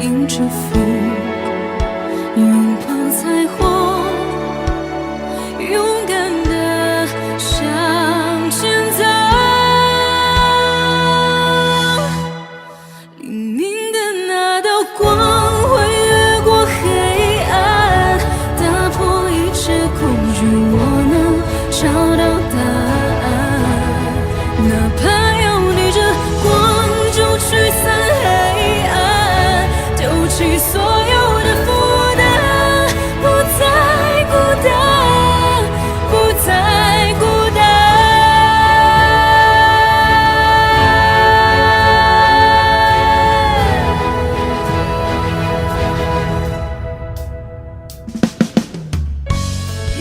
迎着风，拥抱彩虹，勇敢地向前走。黎明的那道光会越过黑暗，打破一切恐惧，我能找到答案，哪怕要逆着光驱散黑暗，丢弃所有的负担，不再孤单，不再孤单。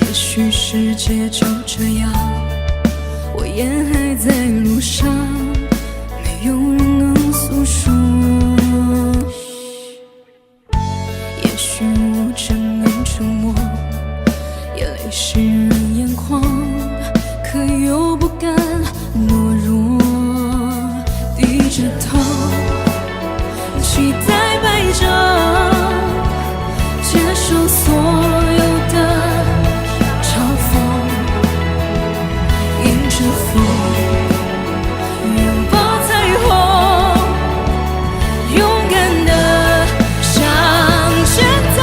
也许世界就这样，我也还在路上，没有人能诉说。也许我只能沉默，眼泪湿润眼眶，可又不敢懦弱，低着头，期待白昼，接受所有的嘲讽，迎着风，拥抱彩虹，勇敢地向前走。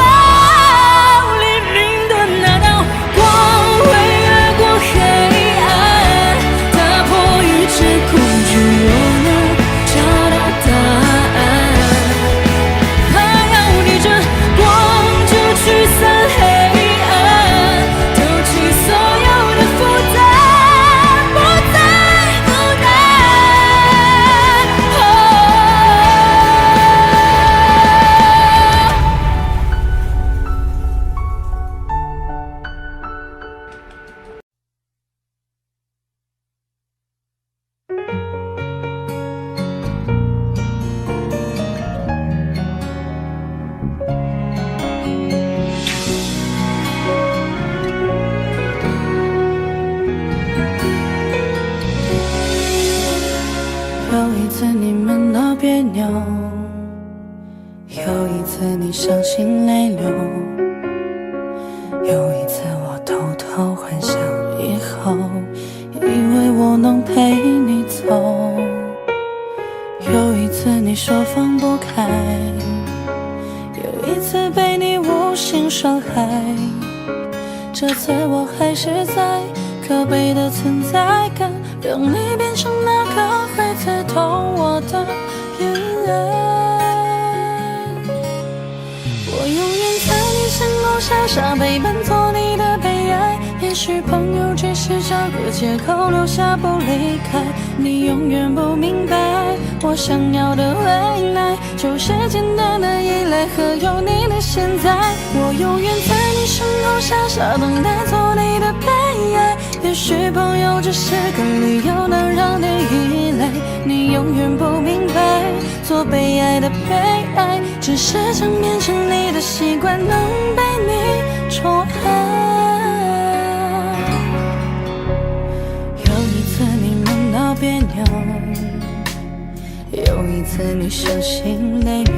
黎明的那道光会越过黑暗，打破一切恐惧，我能找到答案，怕要逆着光就驱散黑暗，丢弃所有的负担，不再孤单。有一次你们闹别扭，有一次你伤心泪流，有一次我偷偷幻想以开。这次我还是在可悲的存在感，让你变成那个会刺痛我的边缘。我永远在你身后傻傻陪伴，做你的悲哀。也许朋友只是找个借口留下不离开，你永远不明白，我想要的未来就是简单的依赖和有你的现在。我永远在你身后傻傻等待，做你的悲哀。也许朋友只是个理由能让你依赖，你永远不明白，做被爱的悲哀，只是想变成你的习惯，能被你宠爱。有一次你梦到别扭，有一次你伤心泪流，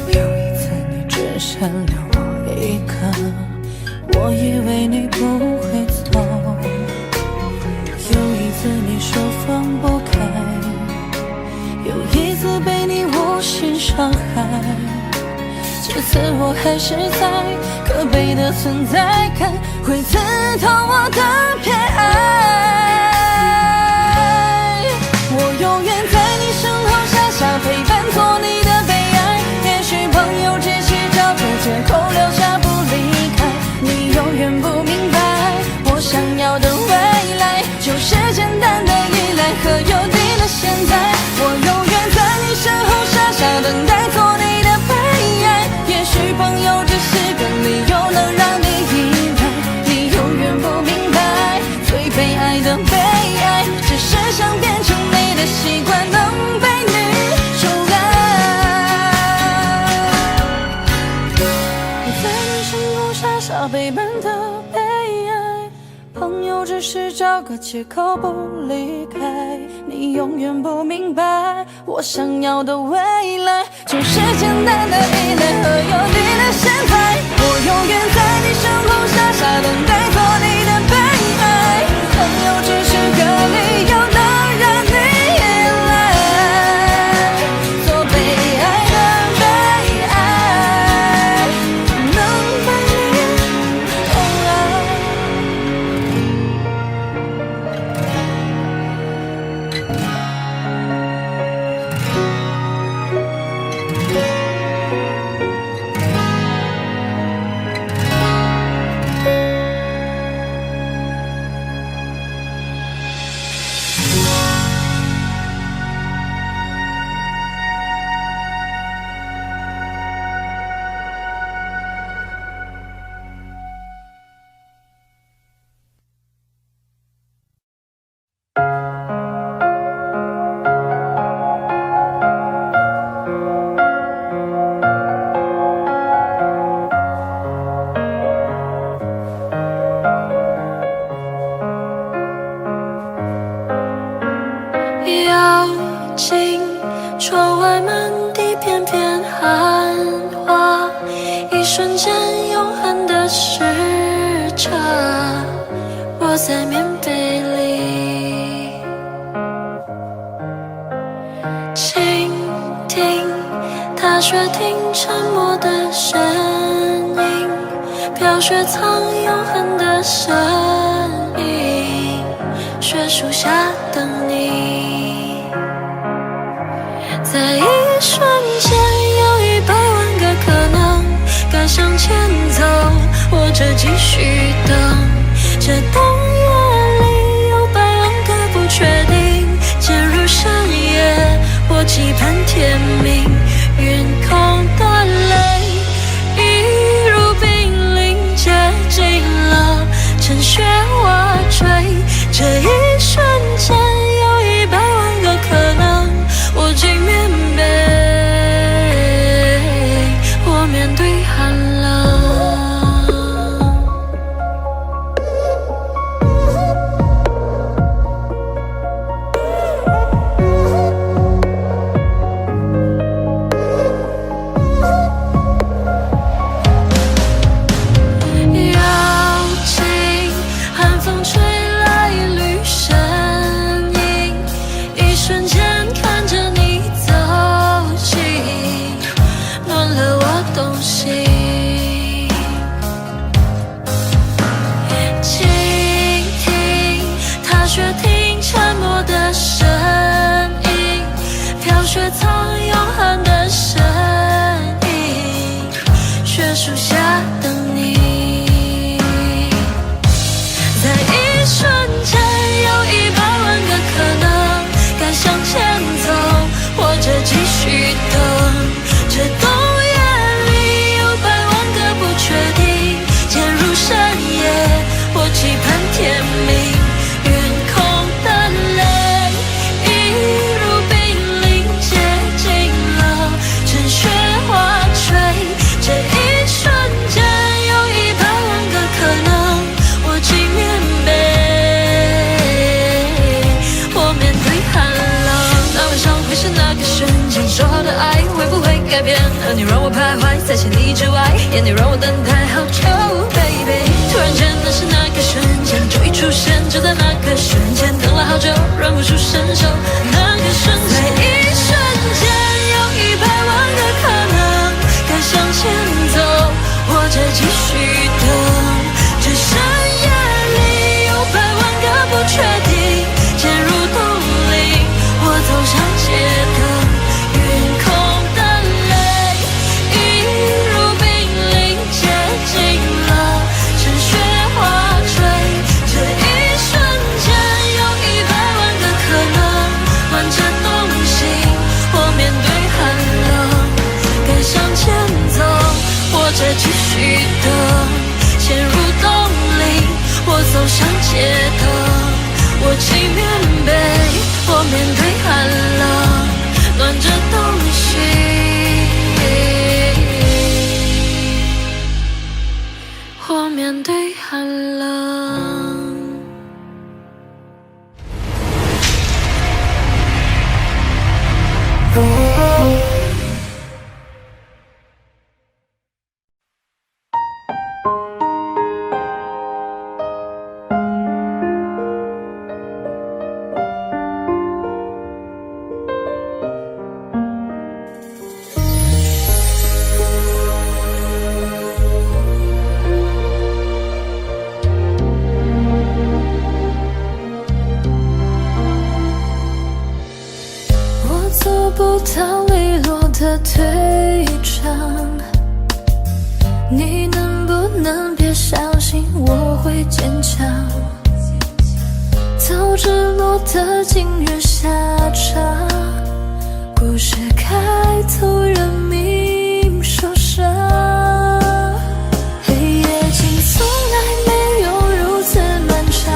有一次你只剩了我一个，我以为你不会走。有一次你说放不开，有一次被你无心伤害。这次我还是在可悲的存在感，会刺痛我的偏爱。我永远在你身后傻傻陪伴，做你的悲哀。也许朋友只是找个借口留下不离开，你永远不明白，我想要的未来就是简单的依赖和有你的现在。我永远在你身后傻傻等待，做你的悲哀。也许朋友只是个理由能让你依赖，你永远不明白，最被爱的悲哀，只是想变成你的习惯，能被你宠爱。我在你身后傻傻陪伴的悲哀，朋友只是找个借口不离开，你永远不明白，我想要的未来就是简单的依赖和有你的现在。我永远在你身后傻傻等待，做你的悲哀。朋友只是个理由能让你依赖，做被爱的悲哀，能被你宠幽静，窗外满地片片寒花，一瞬间永恒的时差，窝在棉被里，倾听踏雪听沉默的声音，飘雪藏永恒的身影，雪树下等你。在一瞬间有100万个可能，该向前走或者继续等，这冬夜里有100万个不确定，渐入深夜我期盼天明，云空的泪一如冰凌接近了，趁雪瓦坠，这一瞬间有100万个可能，我竟面被我面对寒冷。幽静，寒在千里之外，眼泪让我等待好久 ，baby。突然间那是那个瞬间，终于出现，就在那个瞬间，等了好久，忍不住伸手，那个瞬间，在一瞬间，有100万个可能，该向前走，或者继续等。这深夜里有100万个不确定，渐入冬令，我走向街灯，晕空的泪映入冰凌，接近了趁雪花坠。这一瞬间有100万个可能，暖着冬心，我面对寒冷，该向前走，或者继续等，陷入冬令，我走向街灯，我起棉被，我面对寒冷，暖着冬心，我面对寒冷。我做不到利落的退场，你能不能别相信我会坚强？早知落得今日下场，故事开头人命受伤。黑夜竟从来没有如此漫长，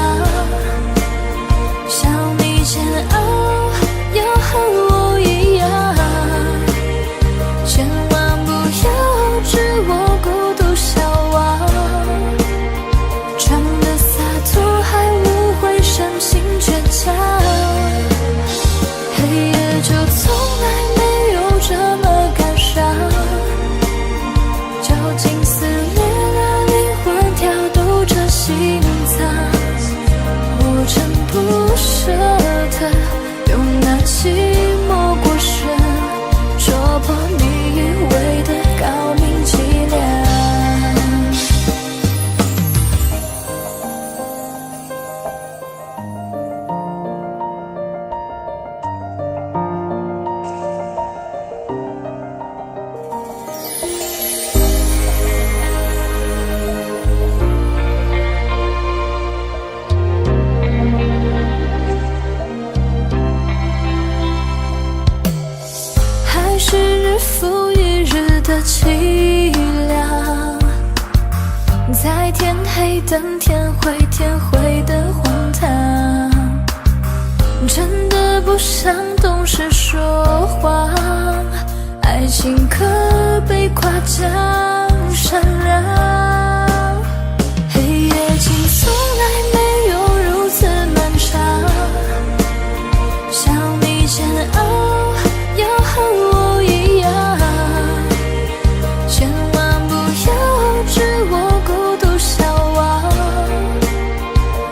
想你煎熬要和我一样，千万不要置我孤独消亡，装的洒脱还无悔深情倔强，黑夜就从来没有这么感伤，绞尽撕裂了灵魂，跳动着心脏，我真不舍得用那寂寞过深，戳破你以为的高明伎俩。还是日复一日的凄凉，在天黑等天灰，天灰的荒唐，真的不想懂事说谎，爱情可被夸奖善良，黑夜竟从来没有如此漫长，想你煎熬要和我一样，千万不要置我孤独消亡，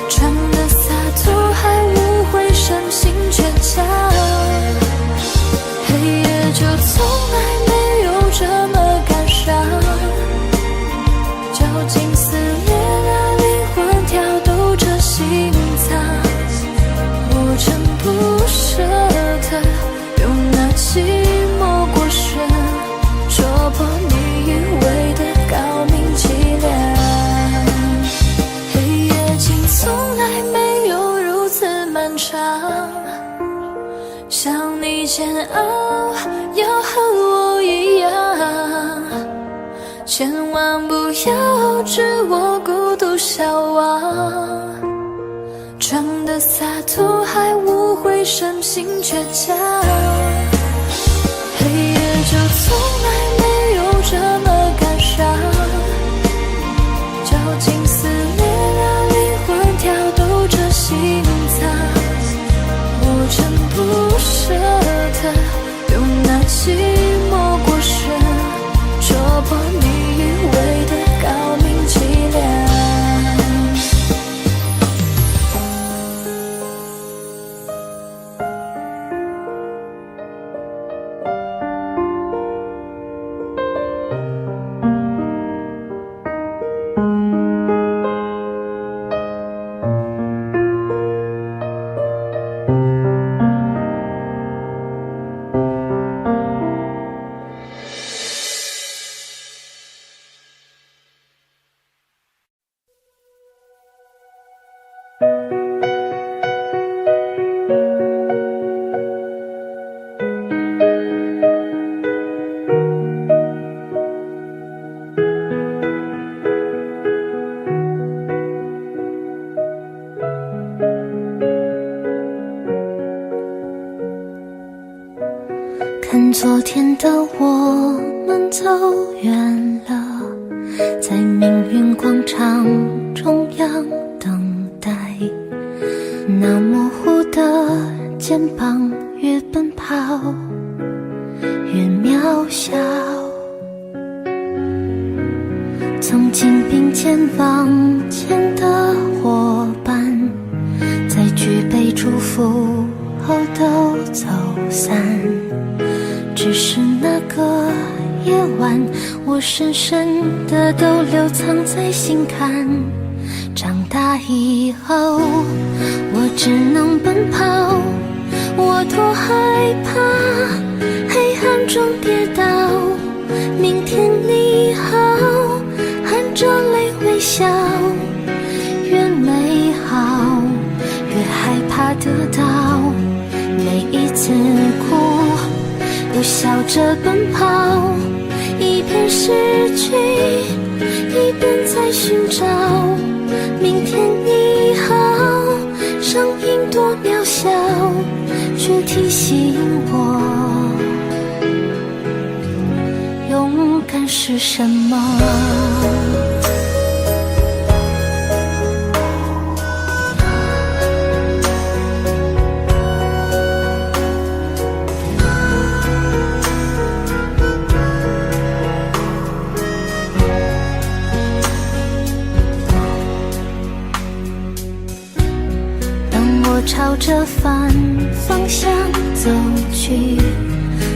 装的洒脱还无悔深情倔强，黑夜就从来没有这么感伤，绞尽撕裂了灵魂，跳动着心脏，我真不舍得用那寂寞过深，戳破你以为的高明伎俩。黑夜竟从来没有如此漫长，想你煎熬要和我一样，千万不要置我孤独消亡，装的洒脱还无悔深情倔强，黑夜就从来没有这么感伤，绞尽撕裂了灵魂，跳动着心脏，我真不舍得用那寂寞过深，戳破的我们走远了，在命运广场中央等待，那模糊的肩膀越奔跑越渺小。曾经并肩往前的伙伴，在举杯祝福后都走散，只是那个夜晚，我深深的都留藏在心坎。长大以后，我只能奔跑，我多害怕黑暗中跌倒。明天你好，含着泪微笑，越美好越害怕得到。每一次哭又笑着奔跑，一边失去一边在寻找。明天你好，声音多渺小，却提醒我勇敢是什么。朝着反方向走去，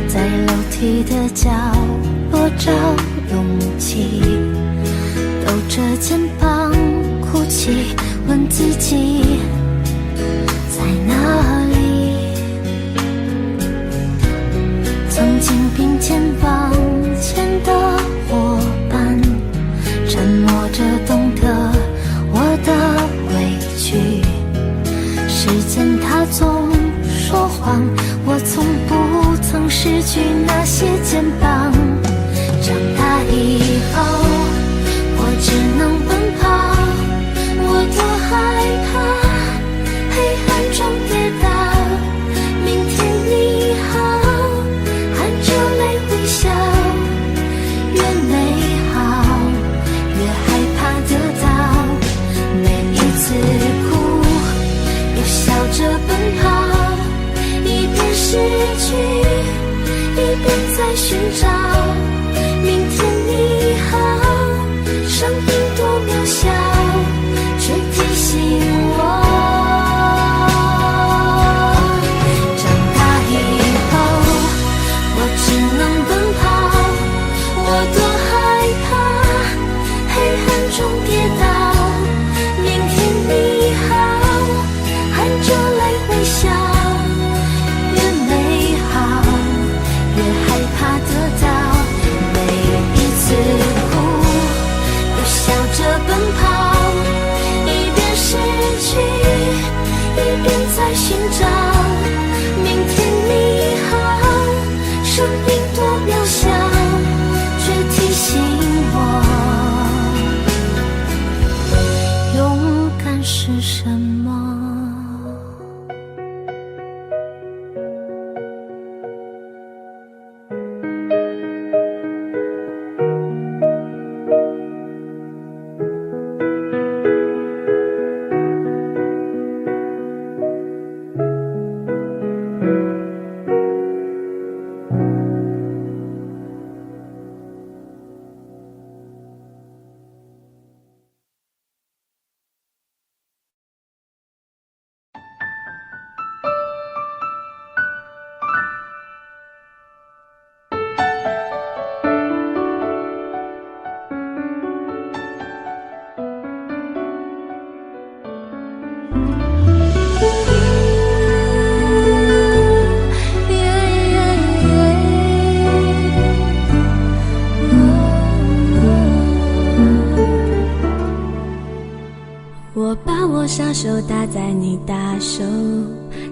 在楼梯的角落找勇气，抖着肩膀哭泣，问自己在哪里。曾经并肩往前的伙伴，沉默着懂得我的委屈。时间它总说谎，我从不曾失去那些肩膀。长大以后，我只能奔跑，我多害怕黑暗中跌倒。明天你好，含着泪微笑，越美好越害怕得到。每一次哭笑着奔跑，一边失去一边在寻找。明天你好，声音多渺小，却提醒我长大以后，我只能奔跑，我多害怕黑暗中跌倒。明天你好，含着泪微笑，越美好越害怕得到。每一次哭又笑着奔跑，一边失去一边在寻找。明天你好，声音多渺小，却提醒我勇敢是什么。我把我小手搭在你大手，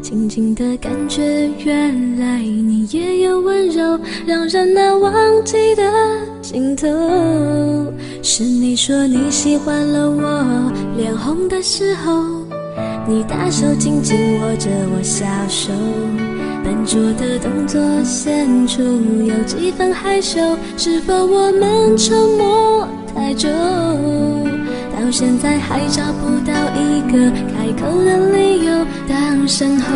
轻轻的感觉，原来你也有温柔，让人难忘记的尽头。是你说你喜欢了我，脸红的时候，你大手紧紧握着我小手，笨拙的动作显出有几分害羞，是否我们沉默太久，到现在还找不到一个开口的理由。当身后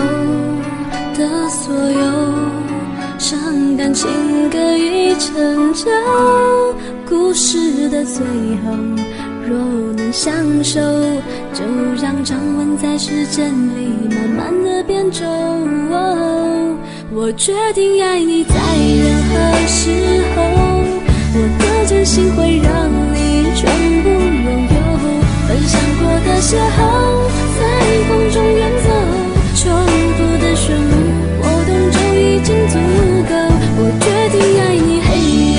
的所有伤感情歌已成就，故事的最后若能相守，就让掌纹在时间里慢慢的变皱。我决定爱你在任何时候，我的真心会让你全部拥有，分享过的邂逅在风中远走，重复的旋律我懂就已经足够。我决定爱你黑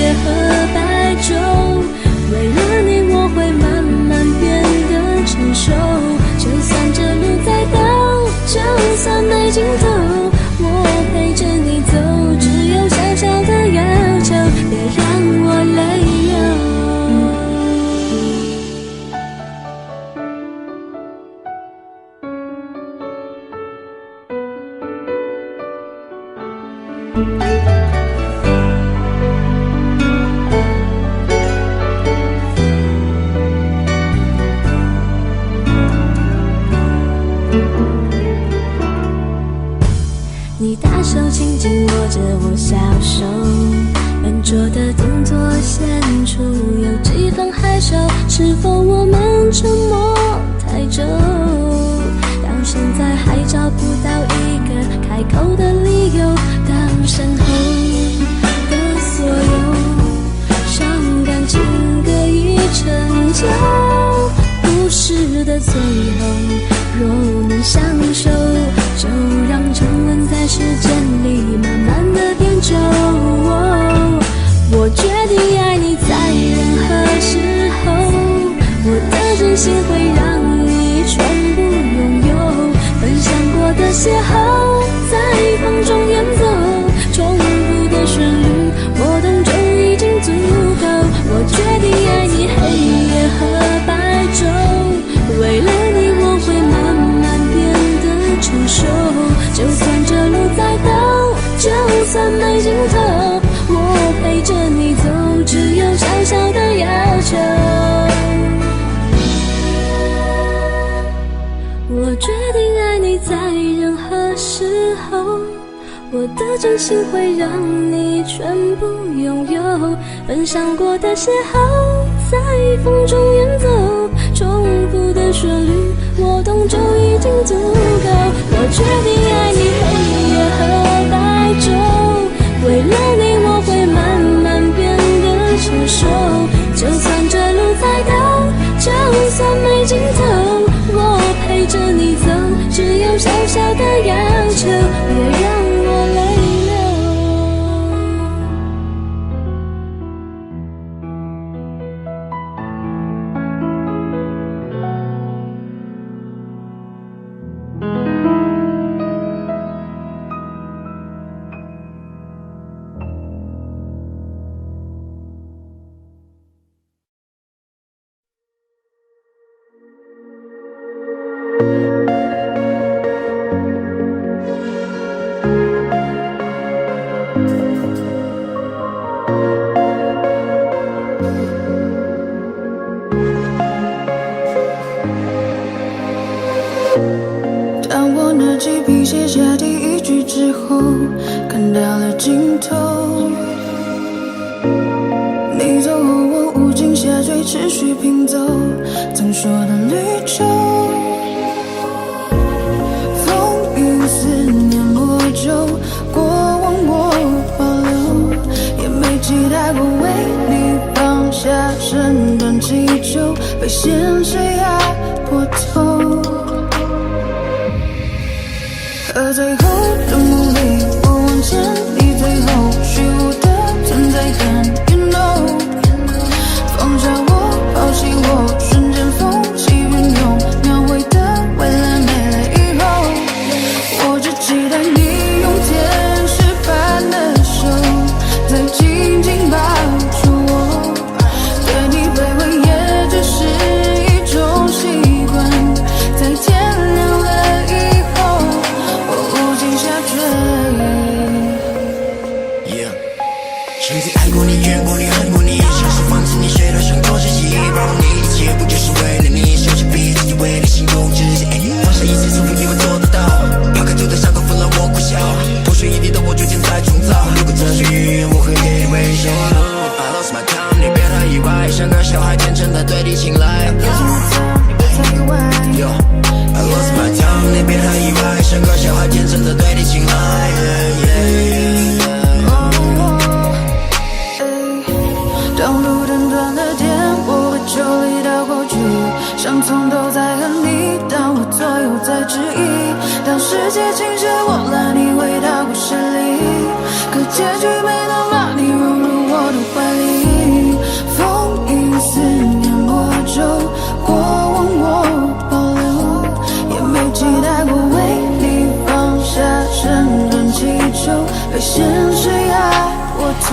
夜和白昼，为了你我会慢慢变得成熟，就算这路再陡，就算没尽头，我陪着你走，只有小小的要求，别让我泪流。你大手紧紧握着我小手，笨拙的动作显出有几分害羞，是否我们沉默太久，到现在还找不到一个开口的理由。当身后的所有伤感情歌已成就，故事的最后若能相守，就让掌纹在时间里慢慢的变皱。我决定爱你在任何时候，我的真心会让你全部拥有，分享过的邂逅在风中远走，重复的旋律我懂就已经足够。我决定爱你黑夜和白昼，为了你我会慢慢变得成熟，就算这路再陡，就算没尽头，我陪着你走，只有小小的要求。我决定爱你在任何时候，我的真心会让你全部拥有，分享过的邂逅在风中远走，重复的旋律我懂就已经足够。我决定爱你黑夜和白昼，为了你我会慢慢变得成熟，就算这路再陡，就算没尽头，我陪着你走，只有小小的要求，别让我泪流。当我拿起笔写下第一句之后，看到了尽头。你走后，我无尽下坠，持续拼凑曾说的绿洲。风雨思念魔咒，过往我保留，也没期待过为你放下身段祈求，被现实压迫透。而最后的努力，我往前，你最后虚无的存在感 ，You know， 放下我，抛弃我，瞬间风起云涌，描绘的未来没了以后，我只期待你用天使般的手，再紧紧抱住我，对你卑微也只是一种。世界倾斜，我拉你回到故事里，可结局没能把你融入我的怀里。风雨思念我就过往我保留，也没期待过为你放下整段祈求，被现实压过头。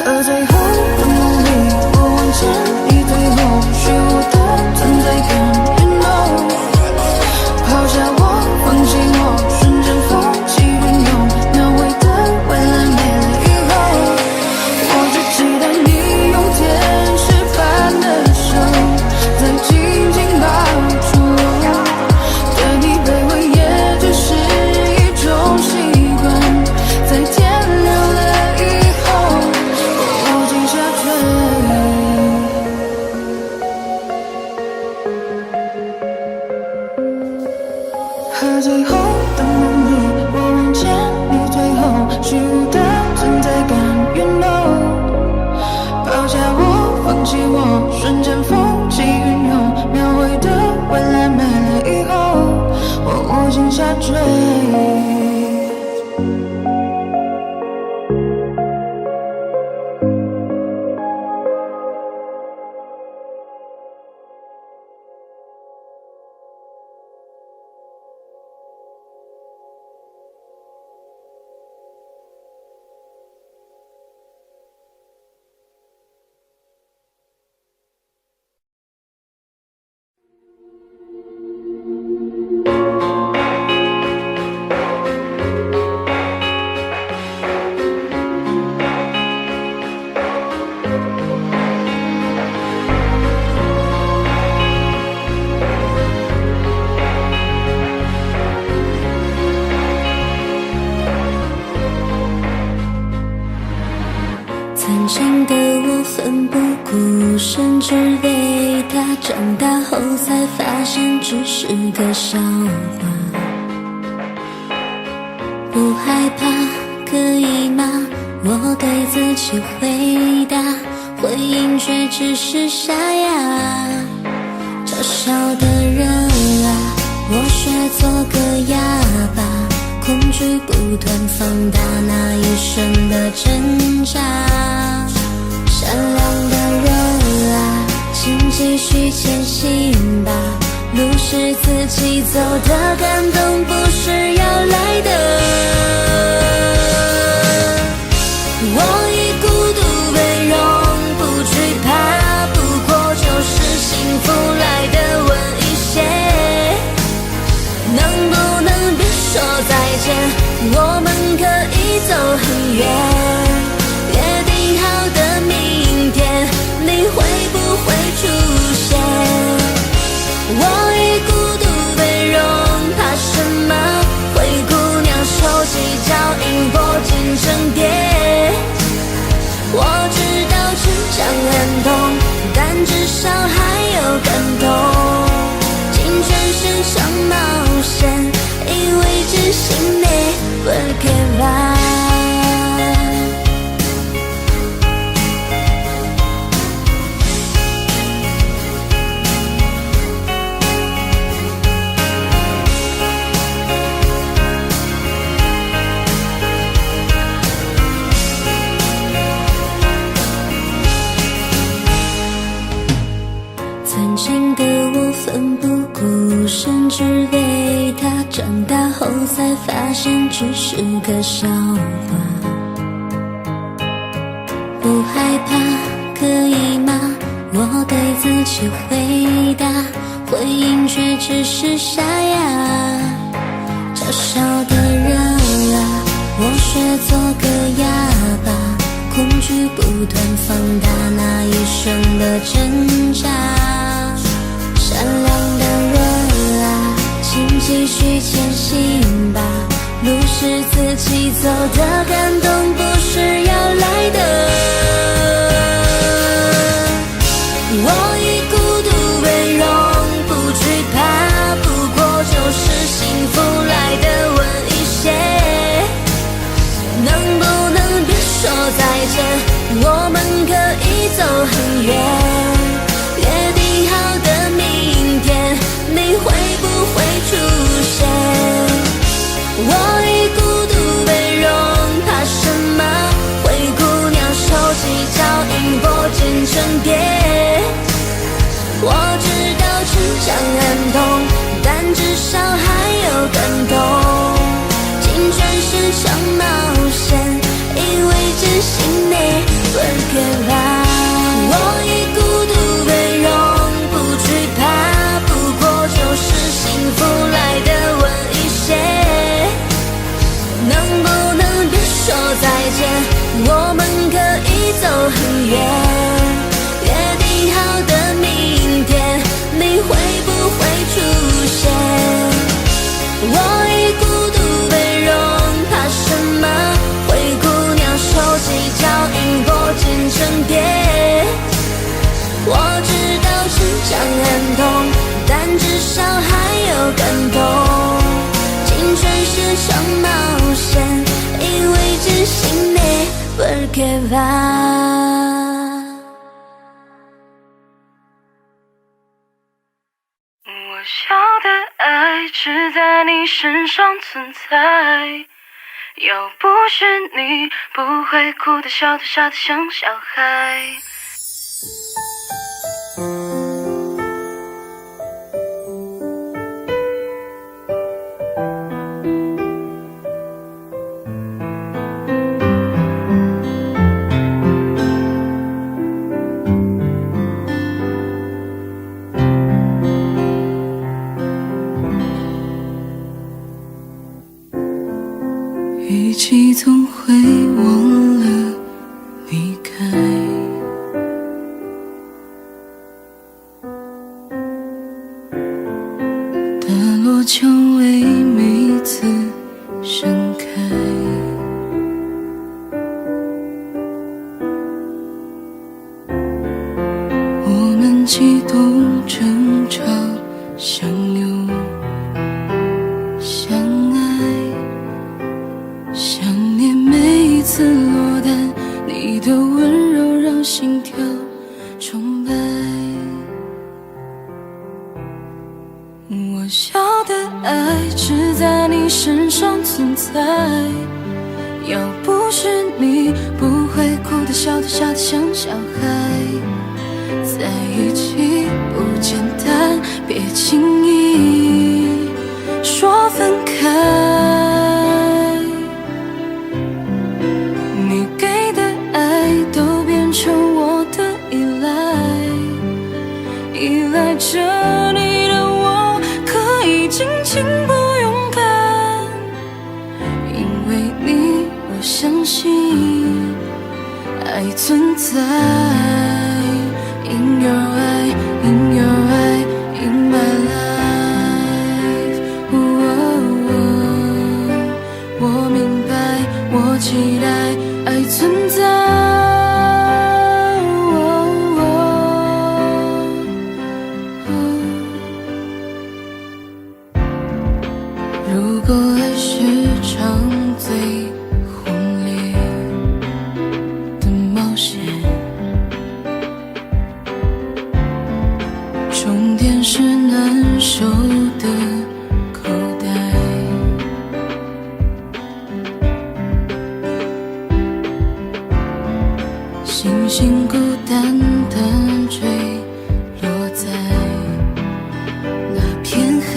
和最后的梦里，我望见你最后虚无的存在感。抛下我，放弃我，瞬间风起云涌，描绘的未来没了以后，我只期待你用天使般的手，再紧紧抱住我。对你卑微也只是一种习惯，在天亮了以后，我无尽下坠。和最后的梦里，我望见你最后虚无的存在感，you know。抛下我，放弃我，瞬间风起云涌，描绘的未来没了以后，我无尽下坠。曾经的我奋不顾身，只为他，长大后才发现只是个笑话。不害怕，可以吗？我对自己回答，回应却只是沙哑。嘲笑的人啊，我学做个哑巴，恐惧不断放大那一瞬的挣扎。善良的人啊，请继续前行吧，路是自己走的，感动不是要来的。我以孤独为荣，不惧怕，不过就是幸福来的晚一些。能不能别说再见，我们可以走很远。约定好的明天，你会不会出现？我以孤独为荣，怕什么？灰姑娘手起脚印，拨进成蝶。我知道成长很痛，但至少还有感动。尽全身上冒险，因为真心没porque va。曾经的我奋不顾身，只为他，长大后才发现只是个笑话。不害怕，可以吗？我对自己回答，回应却只是沙哑。嘲笑的人啊，我学做个哑巴，恐惧不断放大那一瞬的挣扎。善良的人啊，请继续前行吧，路是自己走的，感动不是要来的。我以孤独为荣，不惧怕，不过就是幸福来的晚一些。能不能别说再见，我们可以走很远。约定好的明天，你会 que va。我要的爱只在你身上存在，要不是你，不会哭的笑的傻的像小孩。语气总会忘了离开，大落蔷薇每次盛开，我们激动争吵相拥相爱，想念每一次落单，你的温柔让心跳崇拜。我要的爱只在你身上存在，要不是你，不会哭的笑的傻的像小孩。在一起不简单，别轻易说分开。你给的爱都变成我的依赖，依赖着你的我可以尽情不勇敢，因为你我相信爱存在。In your eye, in your eye, in my life。我明白，我期待爱存在。如果爱是场最轰烈的冒险，终点是难受的口袋，星星孤单单坠落在那片海，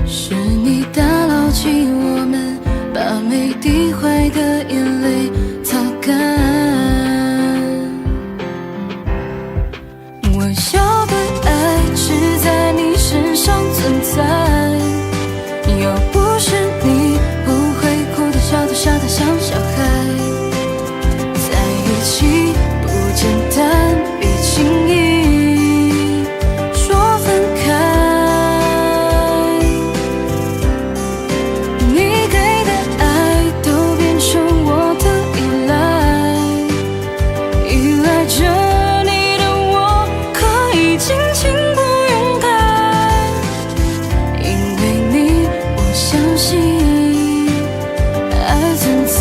是你打捞起我们，把每滴坏的眼泪擦干。我要的爱只在你身上存在，要不是你，不会哭的笑的傻的像小孩。在一起不简单，别轻易说分开。你给的爱都变成我的依赖，依赖着尽情不勇敢，因为你我相信爱存在。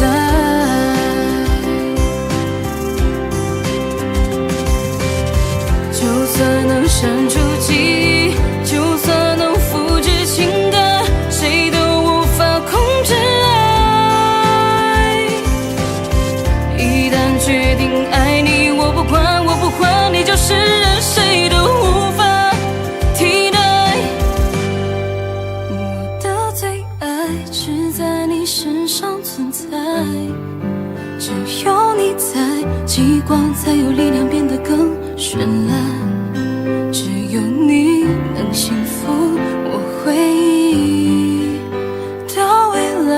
就算能删除记忆，就算能复制情感，谁都无法控制爱。一旦决定爱你，我不管我不管，你就是任谁都无法替代。我的最爱只在你身上存在，只有你在，极光才有力量变得更绚烂。只有你能幸福我回忆的未来。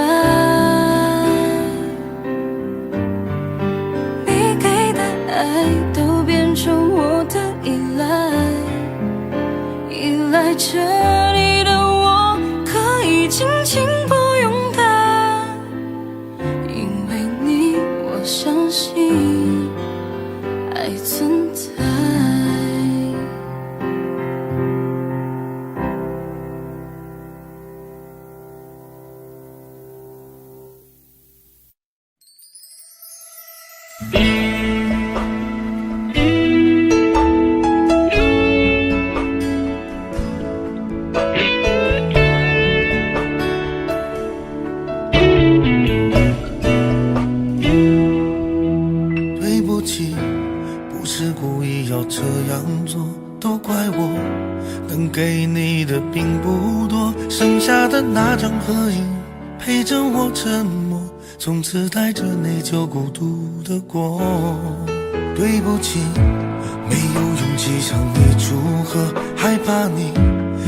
你给的爱都变成我的依赖，依赖着你的我可以尽情不勇敢，因为你我相信爱存在。样做，都怪我能给你的并不多，剩下的那张合影陪着我沉默，从此带着内疚孤独的过。对不起，没有勇气向你祝贺，害怕你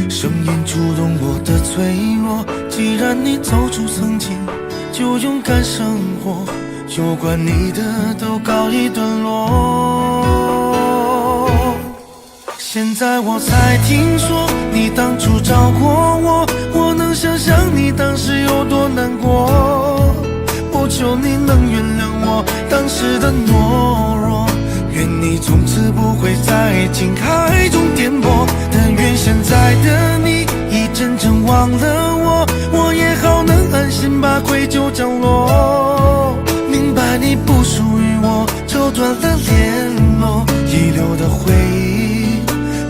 声音触动我的脆弱。既然你走出曾经，就勇敢生活，有关你的都告一段落。现在我才听说你当初找过我，我能想象你当时有多难过。不求你能原谅我当时的懦弱，愿你从此不会在爱情海中颠簸，但愿现在的你已真正忘了我，我也好能安心把愧疚降落。明白你不属于我，就断了联络，遗留的回忆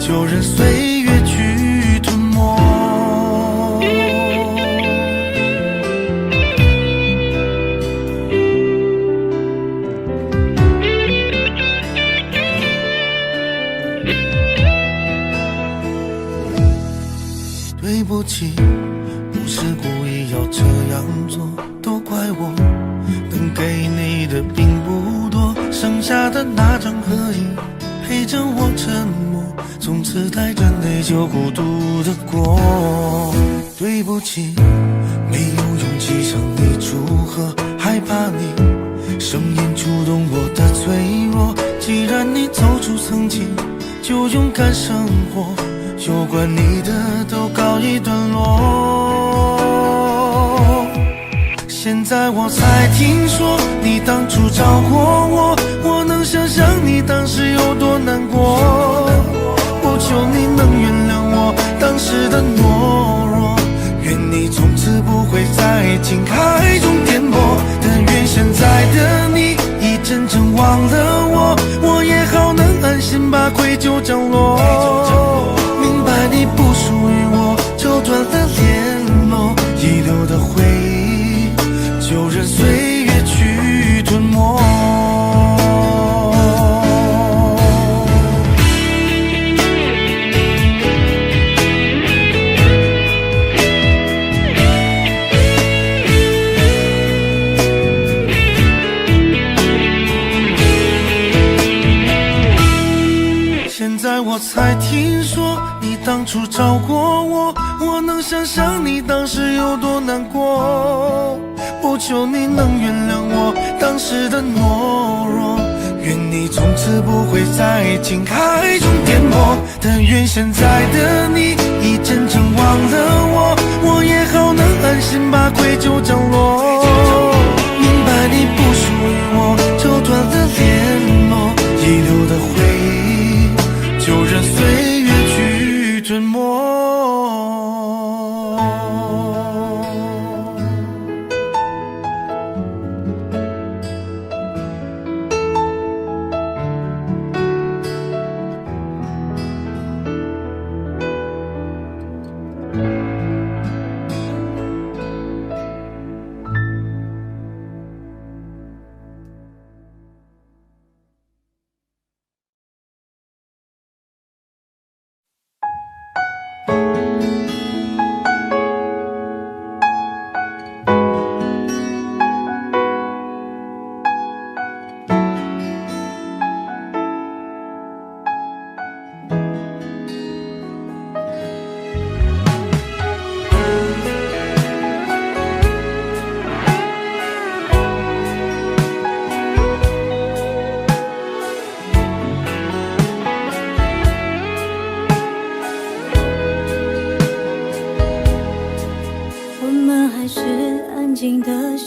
就任岁月去吞没。对不起，不是故意要这样做，都怪我能给你的并不多，剩下的那张合影陪着我沉默，从此带着内疚孤独的过。对不起，没有勇气向你祝贺，害怕你声音触动我的脆弱。既然你走出曾经，就勇敢生活，有关你的都告一段落。现在我才听说你当初找过我，我能想象你当时有多难过。不求你能原谅我当时的懦弱，愿你从此不会在爱情海中颠簸，但愿现在的你已真正忘了我，我也好能安心把愧疚降落。明白你不属于我，就断了联络，遗留的回忆就任岁月去吞没。现在我才听说你当初找过我，我能想象你当时有多难过。不求你能原谅我当时的懦弱，愿你从此不会在爱情海中颠簸，但愿现在的你已真正忘了我，我也好能安心把愧疚降落。明白你不属于我，就断了联络，遗留的回忆就任岁月去吞没。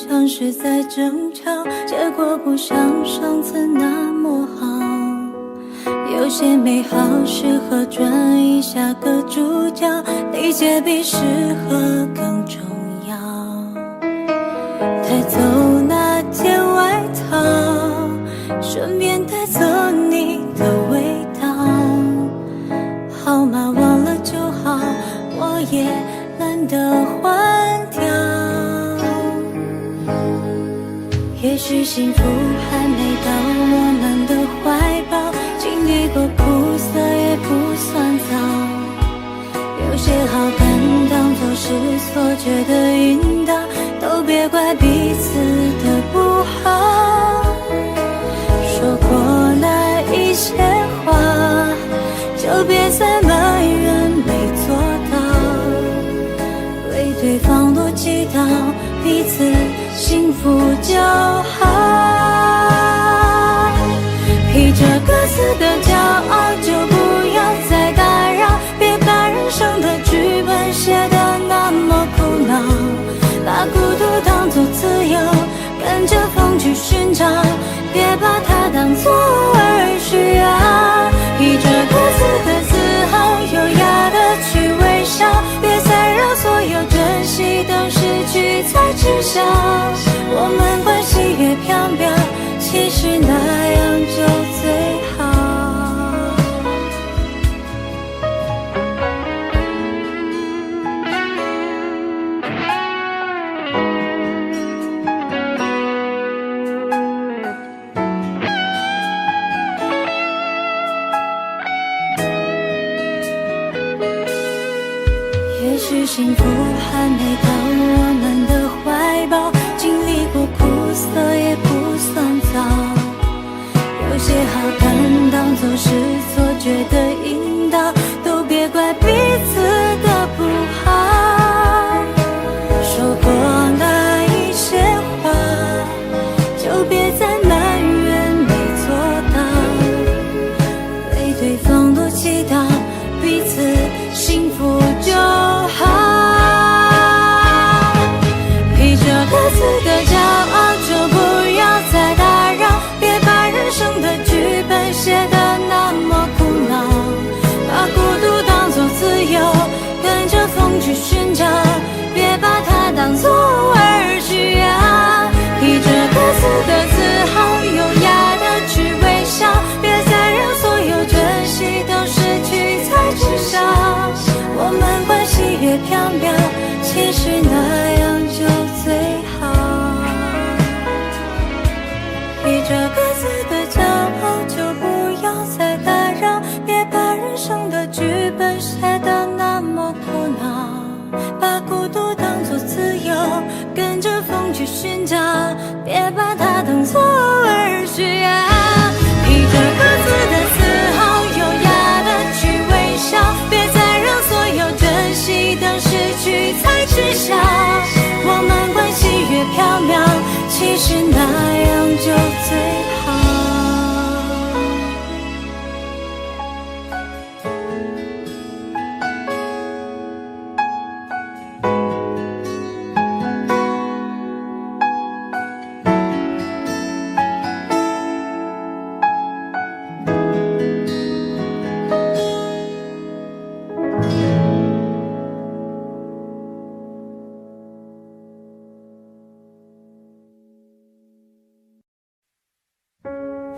像是在争吵，结果不像上次那么好。有些美好适合转移下个主角，理解比适合更重要。带走那件外套，顺便带走你的味道。号码忘了就好，我也懒得换掉。也许幸福还没到我们的怀抱，经历过苦涩是错觉的引导，都别怪彼此的不好。说过了一些话，就别再埋怨没做到，为对方多祈祷，彼此幸福就好。披着各自的骄傲，就不要再打扰，别把人生的剧本写得那么苦恼，把孤独当作自由，跟着风去寻找，别把它当作偶尔需要。披着各自的自豪，优雅的去微笑，别再让所有珍惜都失去才知晓。我们关系越飘渺，其实那样就最好。也许幸福还没到我们的怀抱，经历过苦涩也不算早，有些好感当作是错觉的引导，都别怪彼此的不好。说过那一些话，就别再埋怨没做到，为对方多祈祷，彼此幸福就好。披着各自的骄傲，就不要再打扰，别把人生的剧本写得那么苦恼，把孤独当作自由，跟着风去寻找，别把它当作偶尔需要。披着各自的自豪，优雅的去微笑，别再让所有珍惜都失去才知晓。我们关系越飘渺，其实那样就最好。披着各自的骄傲，就不要再打扰，别把人生的剧本写得那么苦恼，把孤独当作自由，跟着风去寻找，别把它当作偶尔需要。披着各自的自豪，优雅的去微笑，别再让所有珍惜都失去才知晓。我们关系越飘渺，其实那样就最好。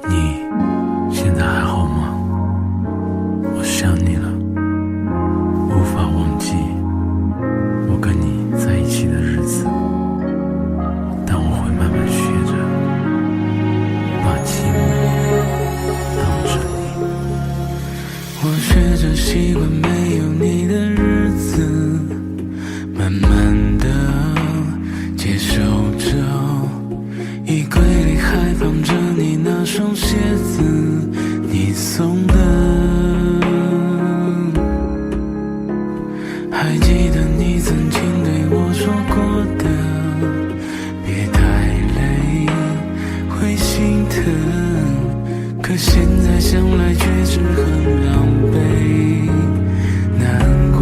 你现在还好吗？我想你了，无法忘记我跟你在一起的日子，但我会慢慢学着把寂寞当着你。我学着习惯没有你的日子，慢慢的接受着，衣柜里还放着你那双鞋子，你送的。还记得你曾经对我说过的，别太累会心疼，可现在想来却是很狼狈难过。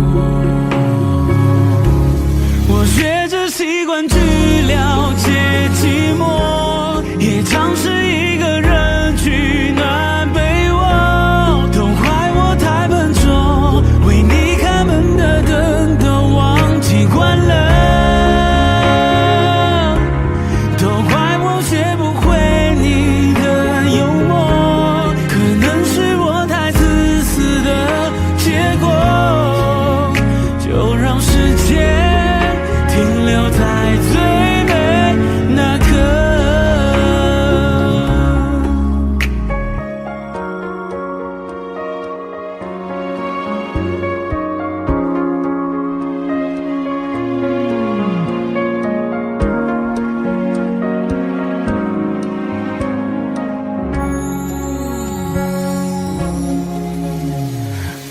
我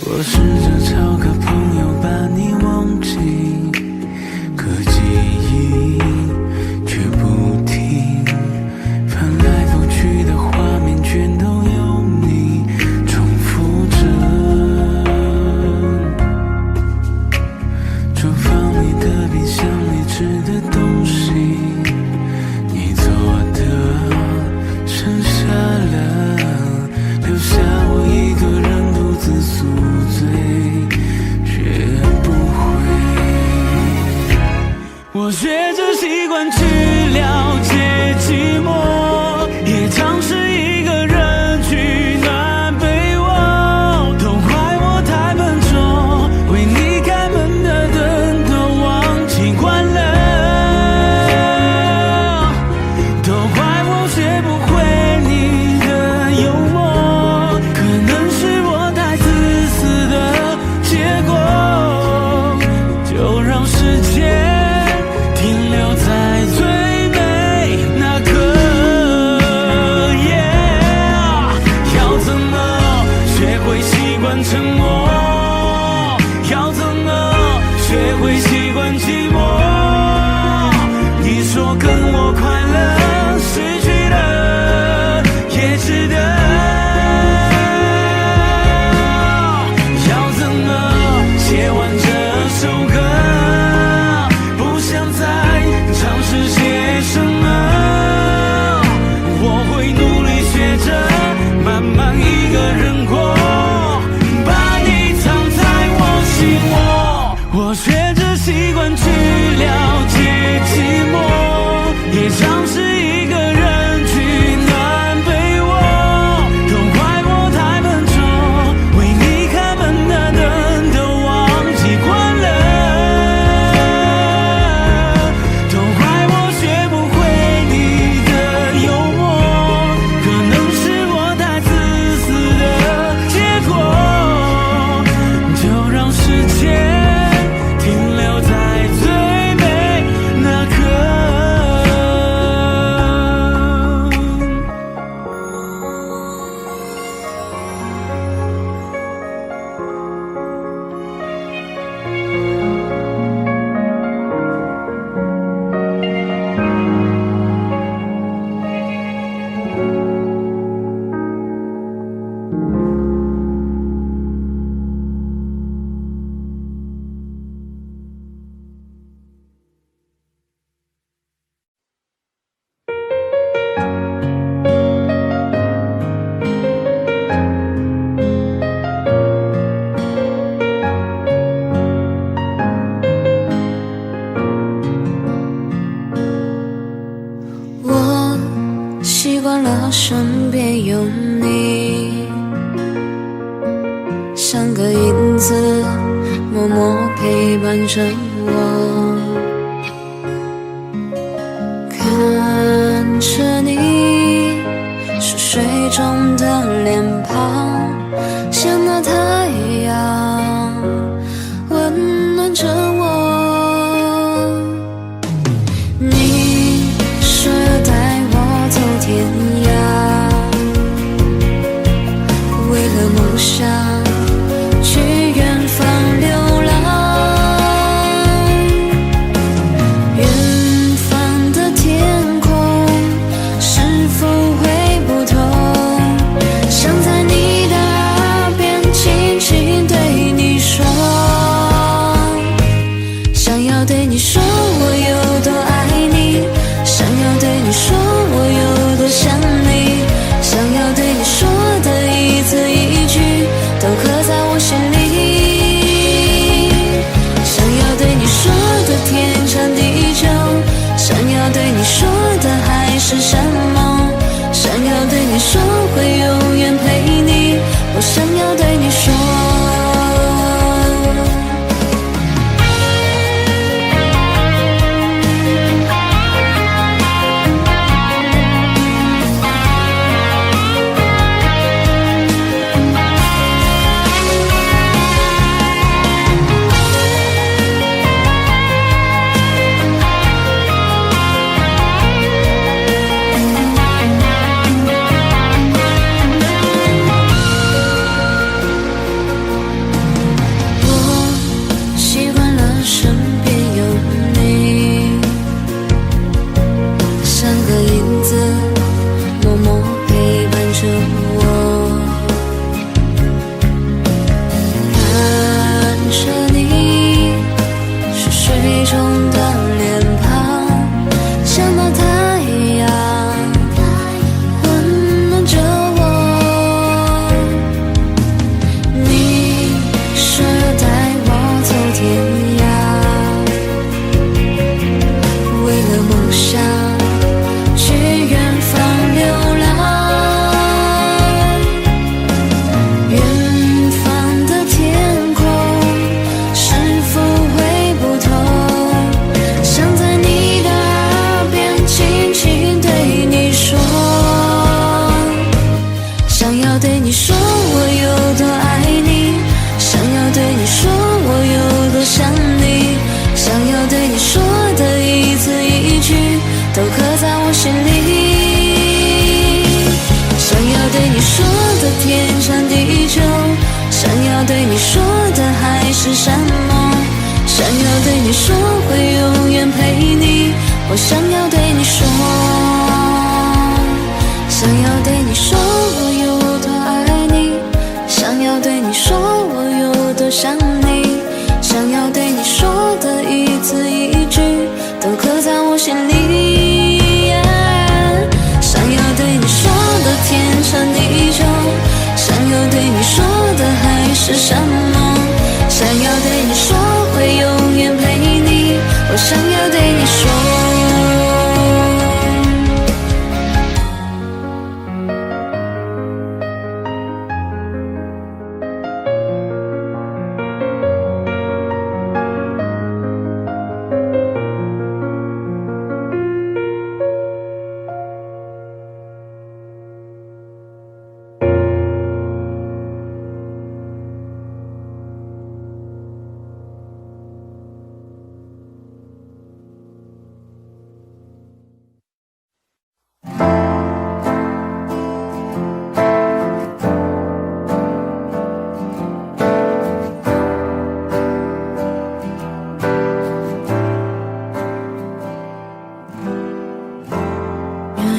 我试着找个朋友把你忘记，可记忆却不停，翻来覆去的画面全都有你重复着。厨房里的冰箱里吃的东西，你做的剩下了，留下我一个人独自宿醉，学不会。我学着习惯去了解寂寞，也尝试一个人取暖被窝，都怪我太笨拙，为你开门的灯都忘记关了，都怪我学不会你的幽默，可能是我太自私的结果，就让时间停留在最美那刻。要怎么学会习惯沉默？要怎么学会习惯寂寞？你说跟我快乐，失去了也值得。要怎么写完这首歌？不想再尝试些什么，我会努力学着慢慢一个人过，把你藏在我心窝。我学着习惯去了解寂寞，也尝试一个人取暖被窝，都怪我太笨拙，为你开门的灯都忘记关了，都怪我学不会你的幽默，可能是我太自私的结果，就让时间停留在最美那刻。我习惯了身边有你，像个影子默默陪伴着我，看着你熟睡中的脸庞，像那太阳温暖着我。你说要带我走天涯，为了梦想去远方流浪，远方的天空是否会不同，想在你的耳边轻轻对你说我有多想你，想要对你说的一字一句都刻在我心里，想要对你说的天长地久，想要对你说的海誓山盟，想要对你说会永远陪你，我想要对你说，想要对你说我有多爱你，想要对你说我有多想你，想要对你说的一字一句都刻在我心里，想要对你说的天长地久，想要对你说的海誓山盟，想要对你说会永远陪你，我想要对你说。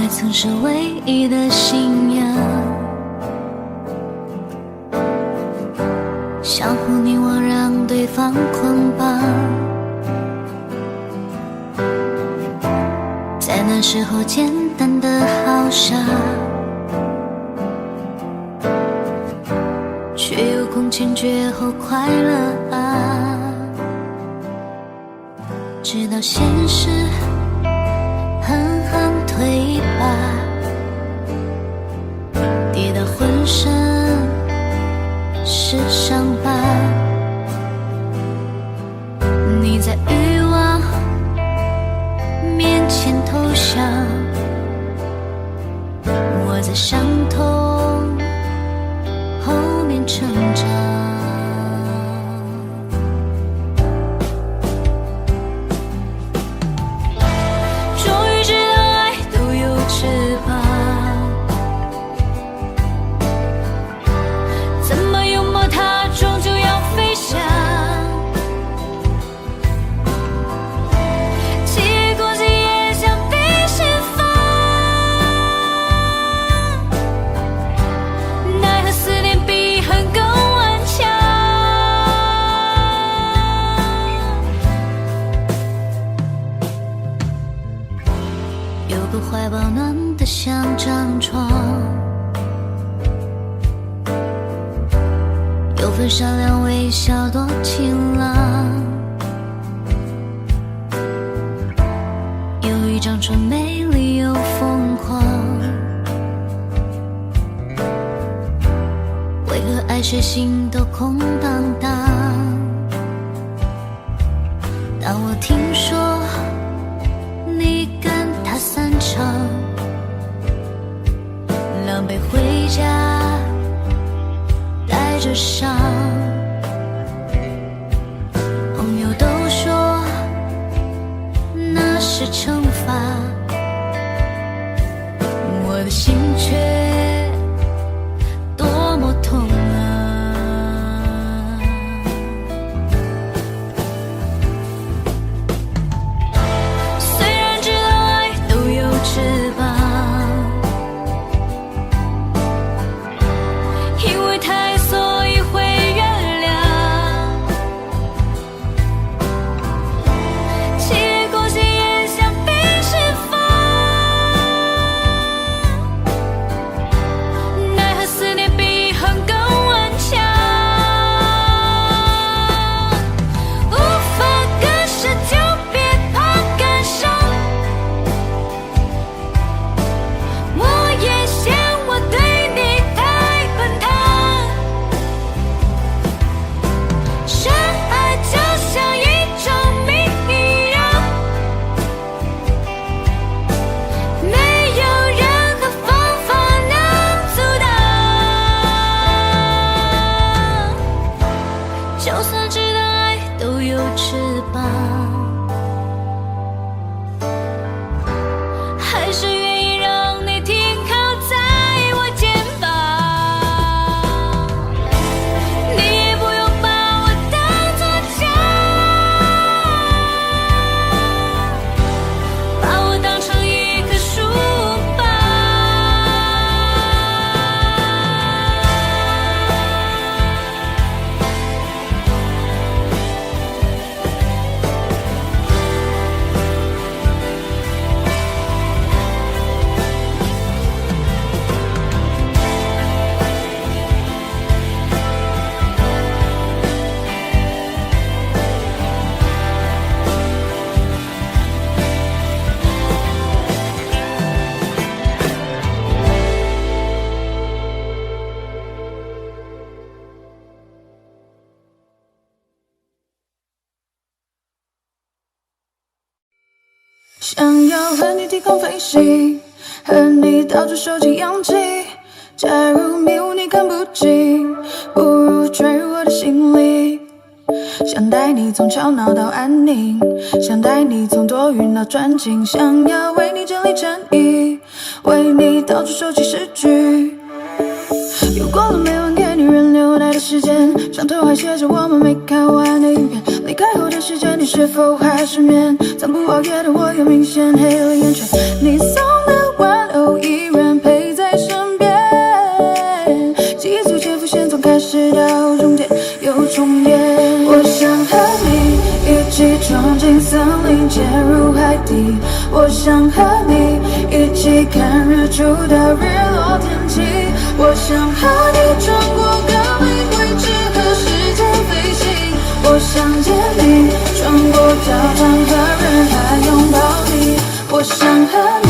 曾是唯一的信仰，相互凝望让对方捆绑，在那时候简单的好傻，却有空前绝后快乐啊，直到现实狠狠推把，跌到浑身是伤疤，你在欲望面前投降，我在伤痛后面成长，怀抱暖得像张床，有份善良微笑多晴朗，有一张床美丽又疯狂，为何爱谁心都空荡荡，当我听说你跟他散场，狼狈回家带着伤，朋友都说那是惩罚，我的心却多么痛啊，虽然知道爱都有翅膀，因为太所以会就算知道爱都有翅膀，还是愿意让你停靠在我肩膀。你也不用把我当作家，把我当成一棵树吧。想要和你低空飞行，和你到处收集氧气。假如迷雾你看不清，不如坠入我的心里。想带你从吵闹到安宁，想带你从多云到转晴。想要为你整理衬衣，为你到处收集诗句。又过了每晚给你人流带的时间，上头还写着我们没看完的影片。离开后的时间，你是否还失眠？暂不熬夜的我又明显黑了眼圈。你送的玩偶依然陪在身边，记忆组潜伏线从开始到终点又重演。我想和你一起闯进森林，潜入海底。我想和你一起看日出到日落天气。我想和你穿过各类位置和时间飞行。我想见你，穿过教堂和人海拥抱你。我想和你。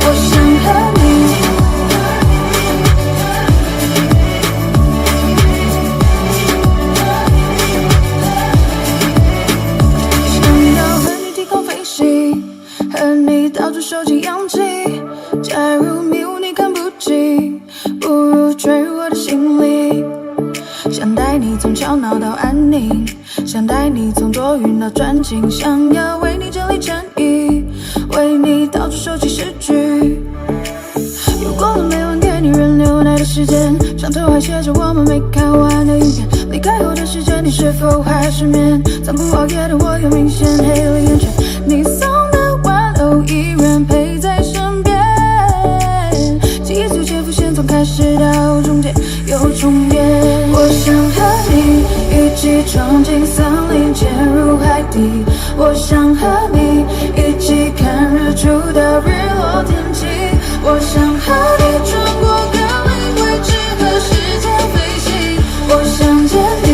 我想和你。想要和你低空飞行，和你到处收集氧气。假如迷雾你看不清，不如坠入我的心里。想带你从吵闹到安宁，想带你从多云到转晴。想要为你整理衬衣，为你到处收集诗句。又过了每晚给你人流带的时间，上头还写着我们没看完的影片。离开后的时间，你是否还失眠？暂不熬夜的我又明显黑了眼圈。你送的玩偶依然陪在身边，记忆组潜伏线从开始到终点又重演。我想和你一起闯进森林，潜入海底。我想和你一起看日出到日落天气。我想和你穿过各类位置和时间飞行。我想见你，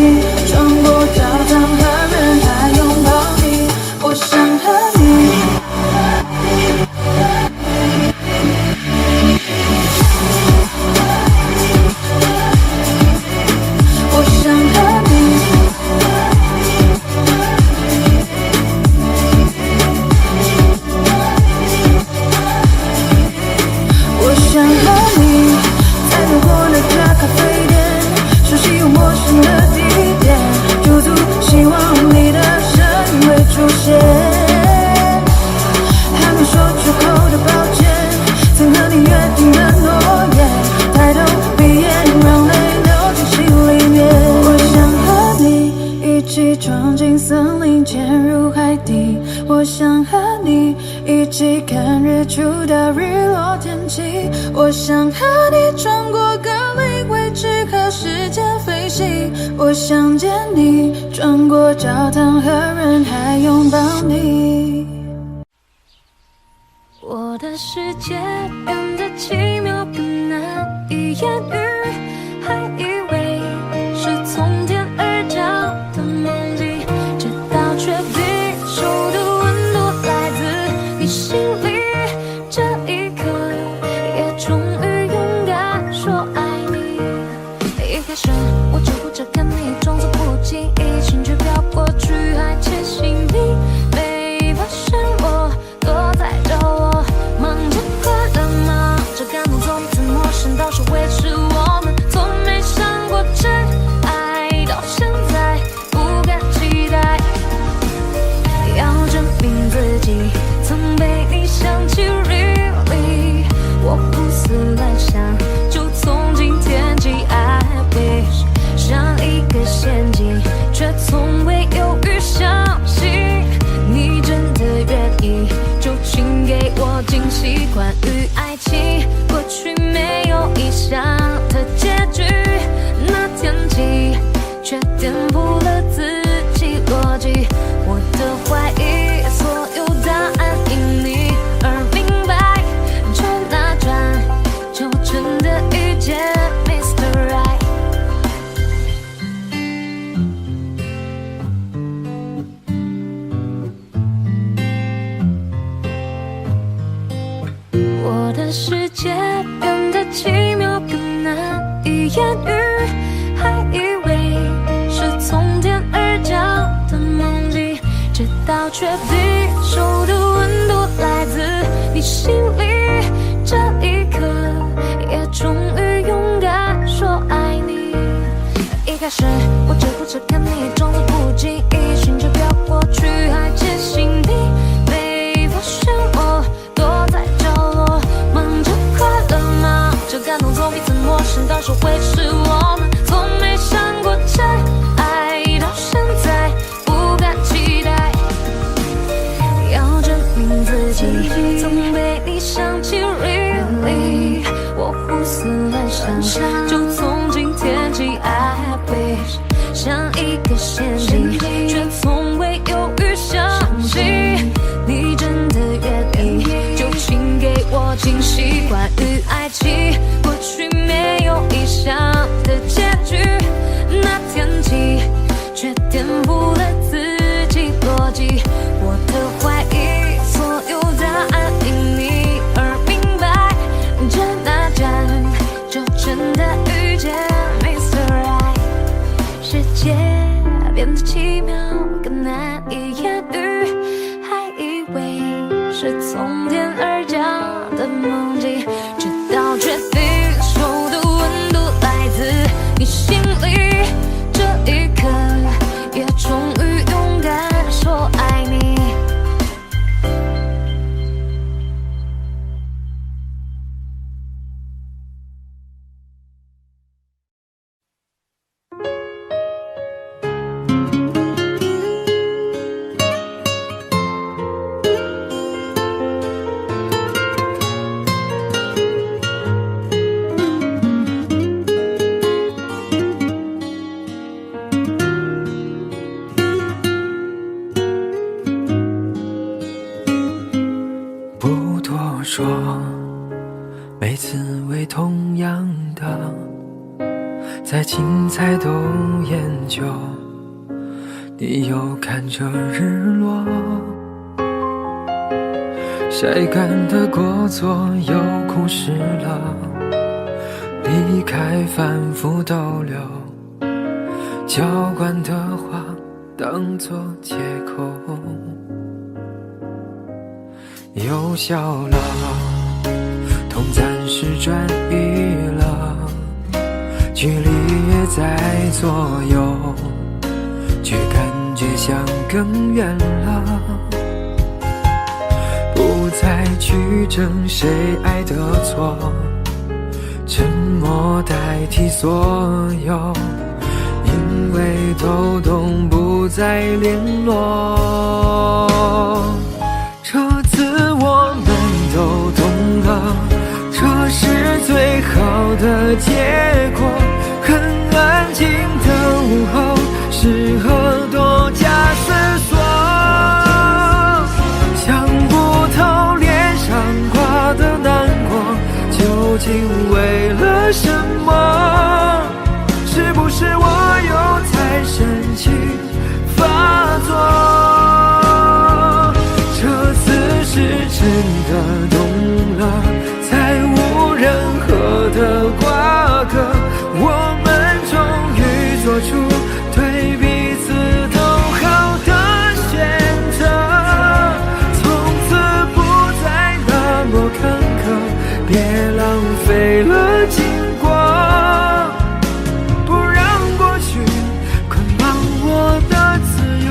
穿过教堂和人海拥抱你。我想和你。我想和你。我想和你，在路过那家咖啡店，熟悉又陌生的地点，驻足希望你的身影会出现。还没说出口的抱歉，曾和你约定的诺言，抬头闭眼让泪流进心里面。我想和你一起闯进森林，潜入海底。我想和你一起看日出到日落天气。我想和你穿过各类位置和时间飞行。我想见你，穿过教堂和人海拥抱你。我的世界变得奇妙的难以言喻，还以为是从天而降的梦境，直到确定手的温度来自你心里，这一刻也终于勇敢说爱你。一开始我就顾着看你，装作不经意，心却飘过去，还窃喜你没发现我躲在角落。关于爱情，过去没有意想的结局，那天起却颠覆了自己逻辑。我的怀疑，所有答案因你而明白，转啊转，就真的遇见 Mr. Right。我的世界变得奇妙，更难以言喻，还以为是从天而降的梦境，直到确定手的温度来自你心里，这一刻也终于勇敢说爱你。一开始我只顾着看你，装作不经意，心就飘过去，还坚信你没发现我躲在角落，忙着快乐，忙着感动，从彼此陌生到说会是我们，从没想过真爱，到现在不敢期待，要证明自己曾被你想起 really， 我胡思乱想，就从今天起 I wish 像一个陷阱，却从未犹豫相信你真的愿意，就请给我惊喜。关于爱情，过去没有意想的结局，那天起却颠覆了自己逻辑。我的怀疑，所有答案因你而明白，转啊转，就真的遇见 Mr. Right。世界变得奇妙，更难以言喻，还以为是从天而降的梦境，直到确定手的温度来自你心里，这一刻也终于勇敢说爱你。不多说，每次为同样的，再精彩都研究。你又看着日落，晒干的过错又枯湿了，离开反复逗留，浇灌的话当作借口。又笑了，痛暂时转移了，距离也在左右，却感觉像更远了。不再去争谁爱的错，沉默代替所有，因为都懂不再联络。这次我们都懂了，这是最好的结果。很安静的午后，适合多加思索。想不透脸上挂的难过，究竟为了什么？是不是我又太深情发作？这次是真的懂了，才无任何的瓜葛，我们终于做出对彼此都好的选择，从此不再那么坎坷，别浪费了经过，不让过去捆绑我的自由。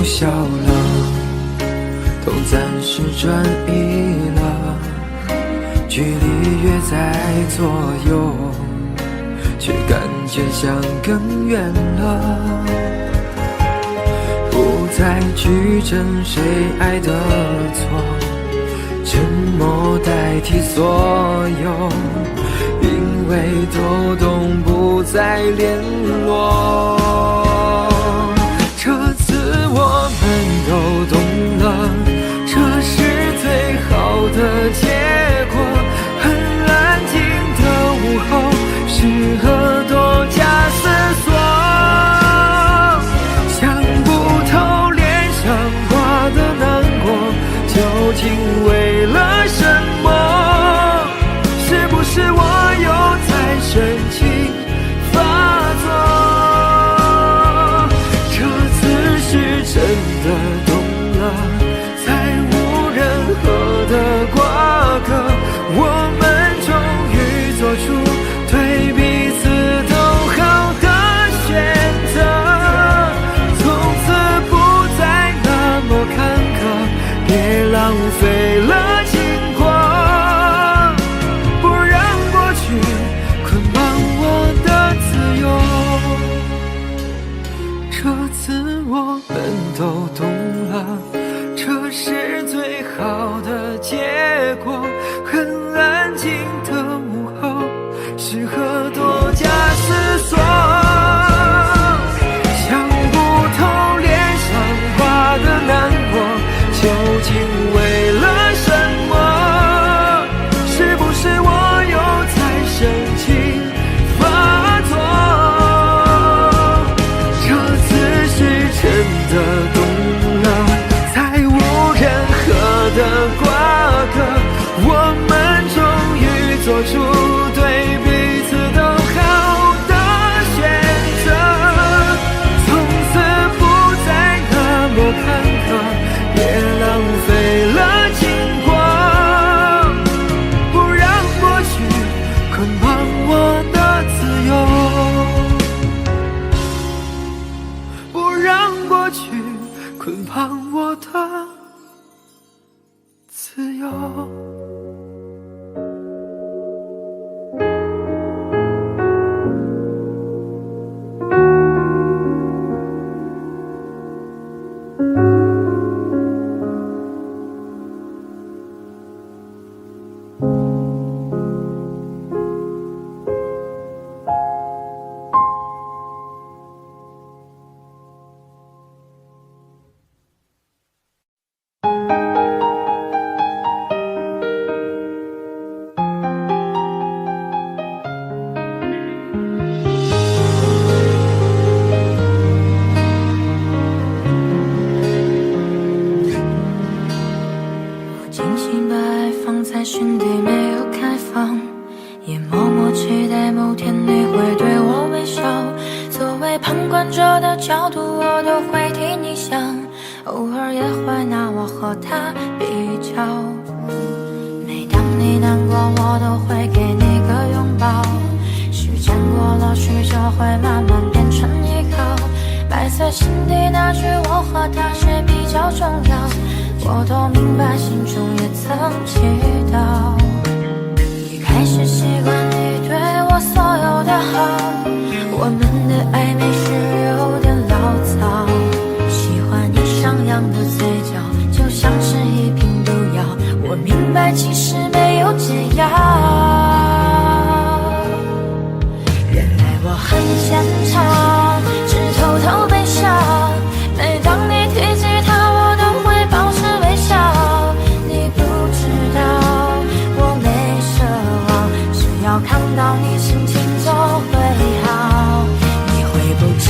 笑了，都暂时转移了，距离约在左右，却感觉像更远了。不再去争谁爱的错，沉默代替所有，因为都懂不再联络。这次我们都懂了，这是最好的结果。很安静的午后，适合多加思索。想不透脸上挂的难过，究竟为了什么？是不是我又在生气发作？这次是真的懂了，再无任何的瓜葛，我们终于做出对彼此都好的选择。从此不再那么坎坷，别浪费了经过，不让过去捆绑我的自由。这次我们都懂了，这是最好的结果。很安静的午后，适合多加思索。想不透脸上挂的难过，究竟为了什么？是不是我又在生气发作？这次是真的懂了，再无任何的瓜葛，我们终于做出对彼此都好的选择。从此不再那么坎坷，别浪费了经过，不让过去捆绑我的自由，不让过去捆绑我的自由。心底没有开放，也默默期待某天你会对我微笑。作为旁观者的角度，我都会替你想，偶尔也会拿我和他比较。每当你难过，我都会给你个拥抱。时间过了许久，会慢慢变成依靠。埋在心底那句我和他谁比较重要，我都明白，心中也曾祈祷。也开始习惯你对我所有的好，我们的暧昧是有点潦草。喜欢你上扬的嘴角，就像是一瓶毒药，我明白其实没有解药。原来我很坚强，只偷偷悲伤。每当你提及他，我都会保持微笑。你不知道我没奢望，只要看到你心情就会好。你会不知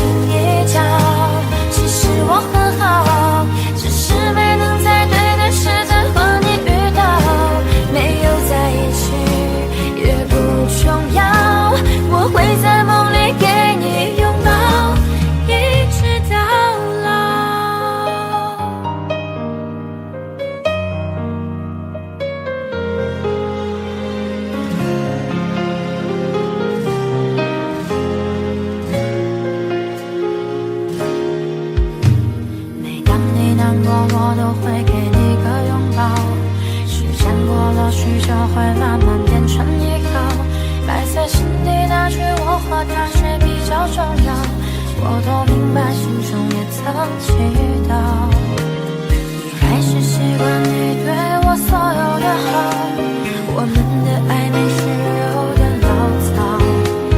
过我都会给你个拥抱，时间过了许久会慢慢变成依靠，埋在心底那句我和他谁比较重要，我都明白，心中也曾祈祷。你还是习惯你对我所有的好，我们的暧昧是有点潦草，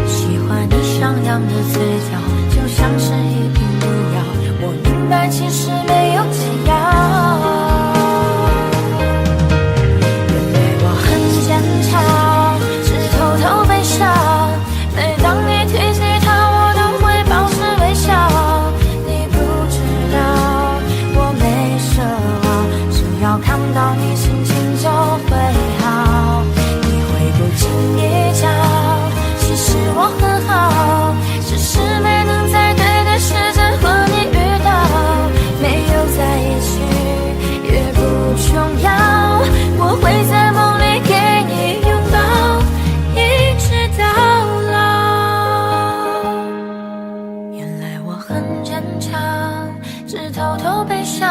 喜欢你上扬的嘴角，就像是一瓶毒药，我明白其实没有解药。原来我很坚强，只偷偷悲伤，每当你提起他我都会保持微笑，你不知道我没奢望，只要看到你心情就会好，你会不经意讲其实我很好，只是没能在对的时间和你遇到，没有在一起也不重要，我会在梦里给你拥抱，一直到老。原来我很坚强，只偷偷悲伤，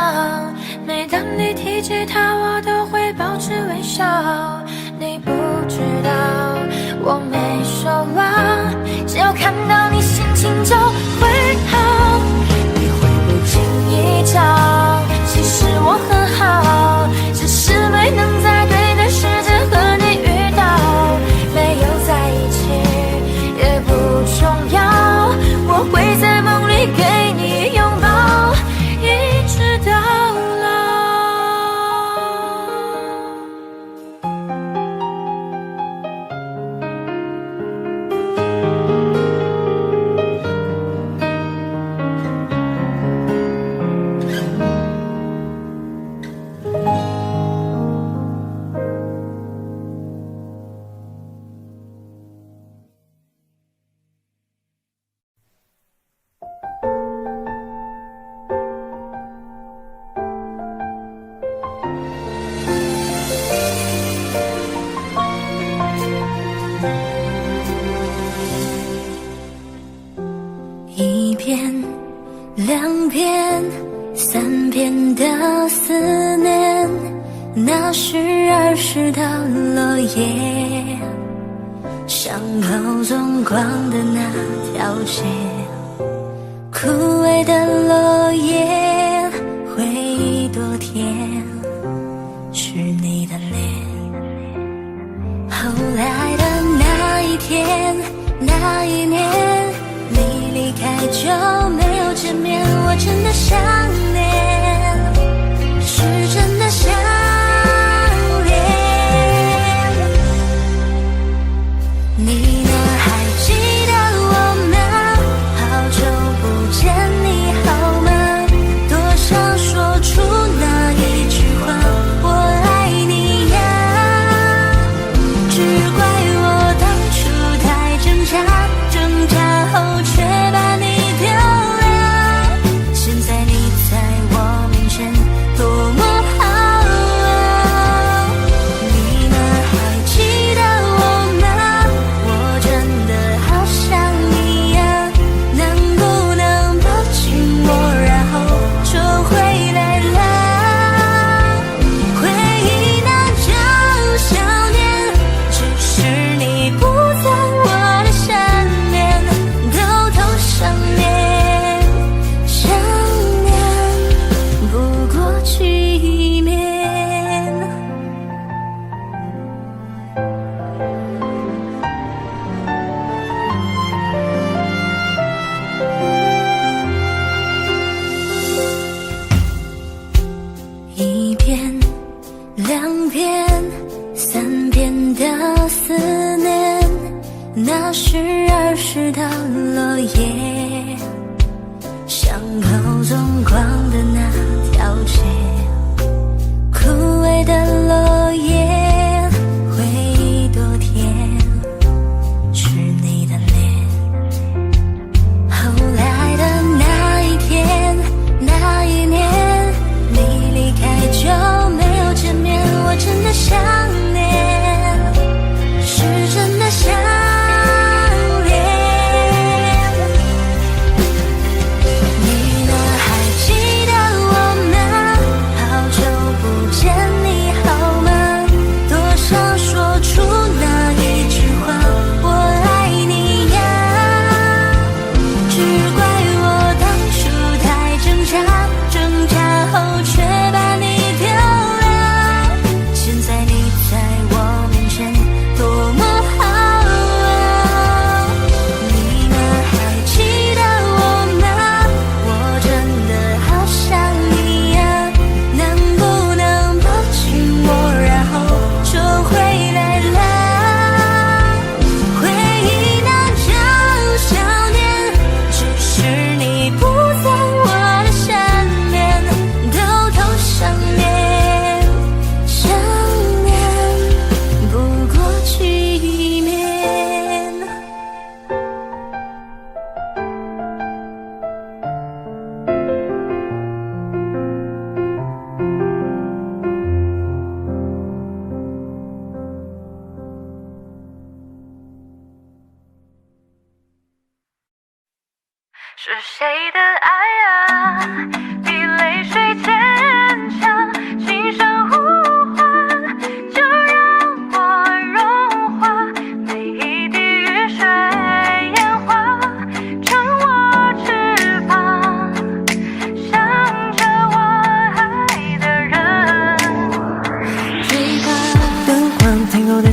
每当你提起他我都会保持微笑，你不知道我没奢望，只要看到你心情就会好，你会不经意讲其实我很好，只是没能在对的时间和你遇到，没有在一起也不重要，我会在梦里给你拥抱，一直到老。一遍两遍三遍的思念，那是儿时的落叶，巷口纵光的那条街，枯萎的落叶，回忆多甜，是你的脸。后来的那一天那一年，你离开就没有见面，我真的想念，是真的想念。你呢？还记得我吗？好久不见，你好吗？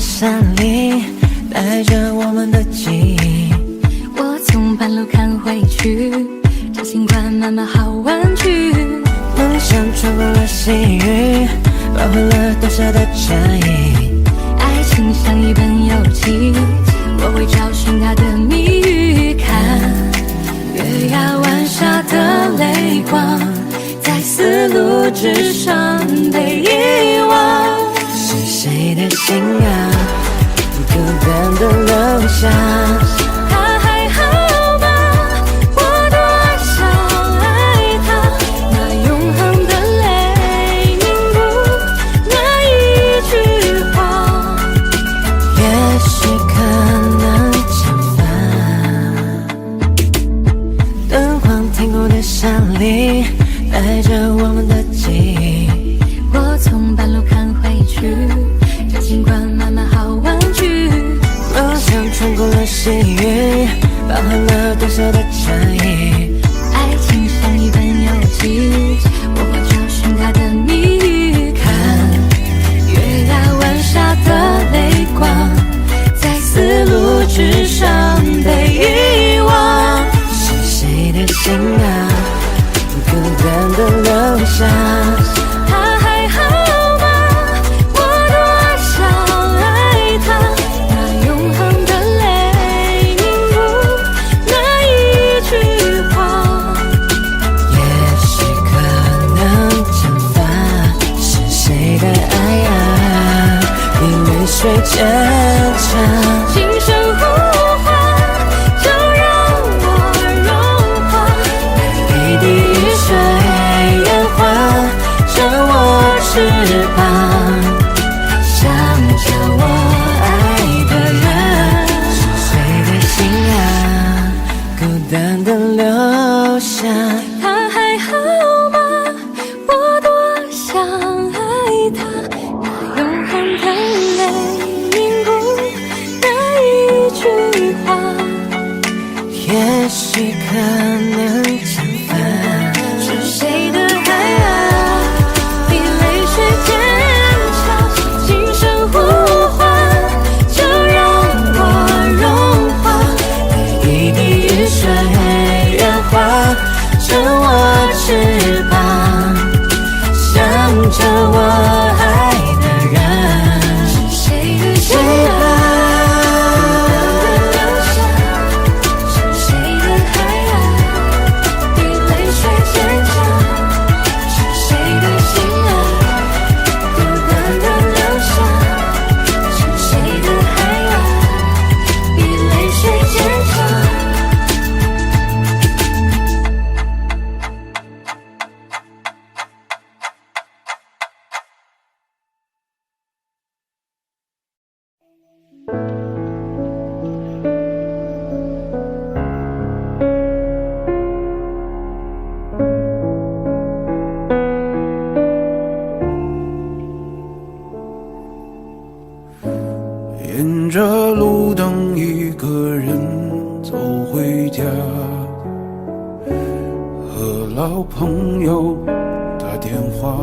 山林，带着我们的记忆。我从半路看回去，这尽管慢慢好玩具。梦想穿过了细雨，包含了多少的差异。爱情像一本游记，我会找寻它的谜语。看月牙湾下的泪光，在丝路之上被遗忘。是谁的信仰，孤单的留下。他还好吗？我多想爱他，那永恒的泪凝固那一句话。也许可能惩罚，灯光停过的山林，带着我们的记忆。我从半路看回去，这尽管慢慢好玩具。梦想穿过了细雨，包含了多少的差异。爱情像一本游记，我会找寻它的谜语。看月牙湾下的泪光，在丝路之上被遗忘。是谁的信仰，孤单的留下。他还好吗？我多想爱他，那永恒的泪凝固那一句话。也许可能惩罚，是谁的爱呀，比泪水坚强。轻声呼唤，就让我融化。一滴雨水演化着我翅膀，想着我爱的人。是谁的信仰，孤单的留下。他还好吗？我多想爱他，那永恒的泪凝固那一句话。也许可能惩罚，是谁的爱啊，比泪水坚强？轻声呼唤，就让我融化。一滴雨水演化着我翅膀，想着我爱的人。是谁的谁信仰？吧，是谁的爱啊，比泪水坚强？是谁的心啊，孤单的留下？是谁的爱啊，比泪水坚强？沿着路灯，一个人走回家，和老朋友打电话。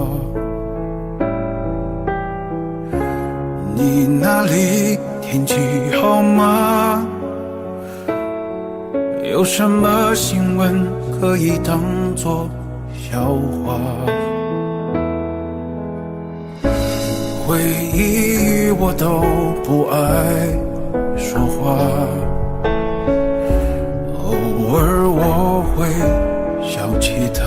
你那里天气好吗？有什么新闻可以当作笑话？回忆我都不爱说话，偶尔我会想起他，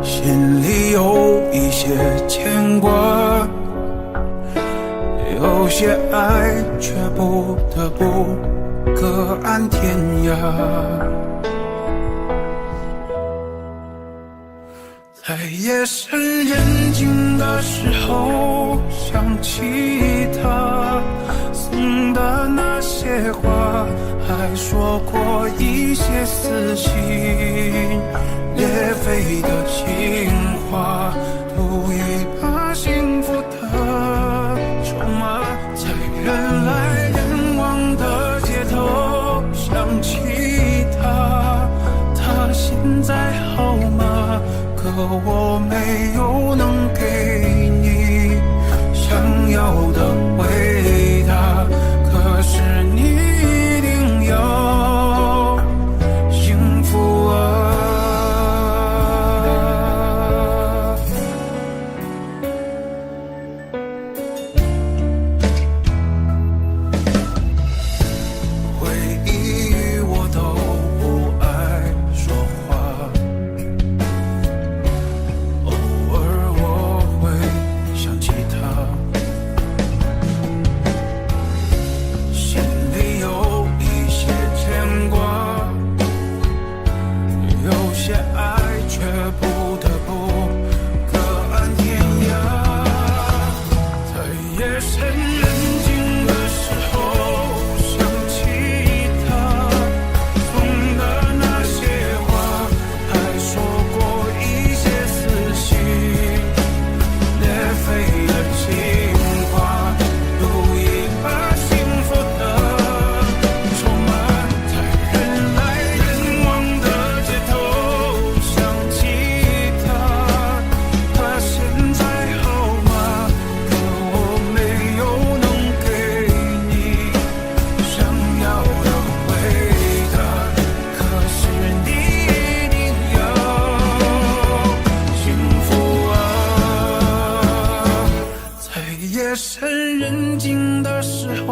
心里有一些牵挂，有些爱却不得不各安天涯。在夜深人静的时候，想起他送的那些话，还说过一些撕心裂肺的情话，赌一把幸福的筹码。在人来人往的街头，想起他，他现在好吗？可我没有能给你想要的回答，可是你一定要幸福啊。回忆我都不爱说话，偶尔我会想起他，心里有一些牵挂，有些爱却不得不各安天涯。在夜深人静的时候想起他送的那些话，还说过一些撕心裂肺的情话，赌一把幸福的筹码，在人来人往的街头想起他，他现在好吗？可我没有能给你想要的回答，可是你一定要幸福啊。在夜深人静的时候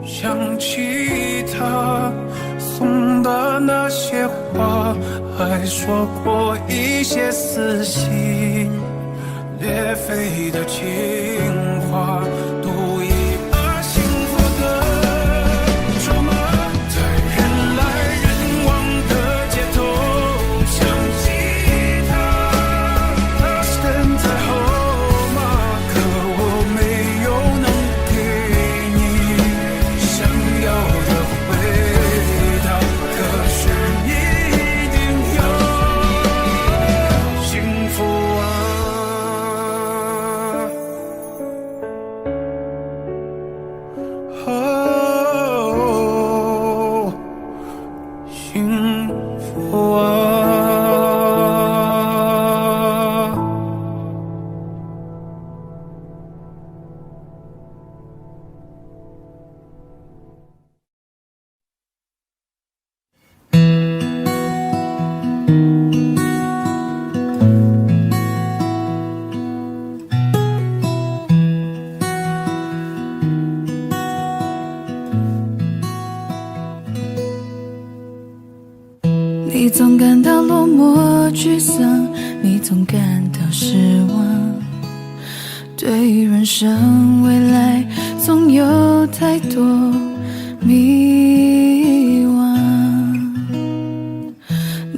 想起他送的那些话，还说过一些撕心裂肺的情话，赌一把幸福的筹码，在人来人往的街头想起他，他现在好吗？可我没有能给你想要的回答，可是你一定要幸福啊。哦，幸福啊。你总感到落寞沮丧，你总感到失望，对于人生未来总有太多迷惘。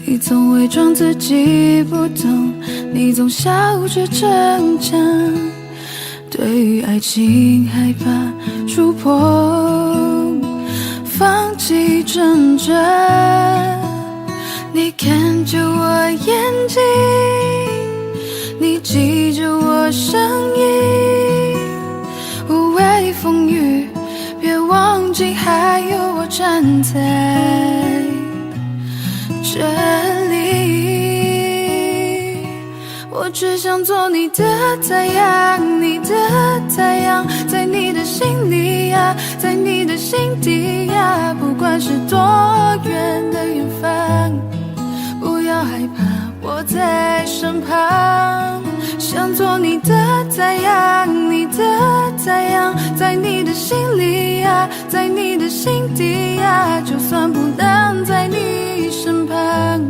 你总伪装自己不懂，你总笑着逞强，对于爱情害怕触碰，放弃挣扎。你看着我眼睛，你记着我声音，无畏风雨，别忘记还有我站在这里。我只想做你的太阳，你的太阳，在你的心里呀，在你的心底呀，不管是多远的远方，不要害怕，我在身旁。想做你的太阳，你的太阳，在你的心里呀，在你的心底呀，就算不能在你身旁，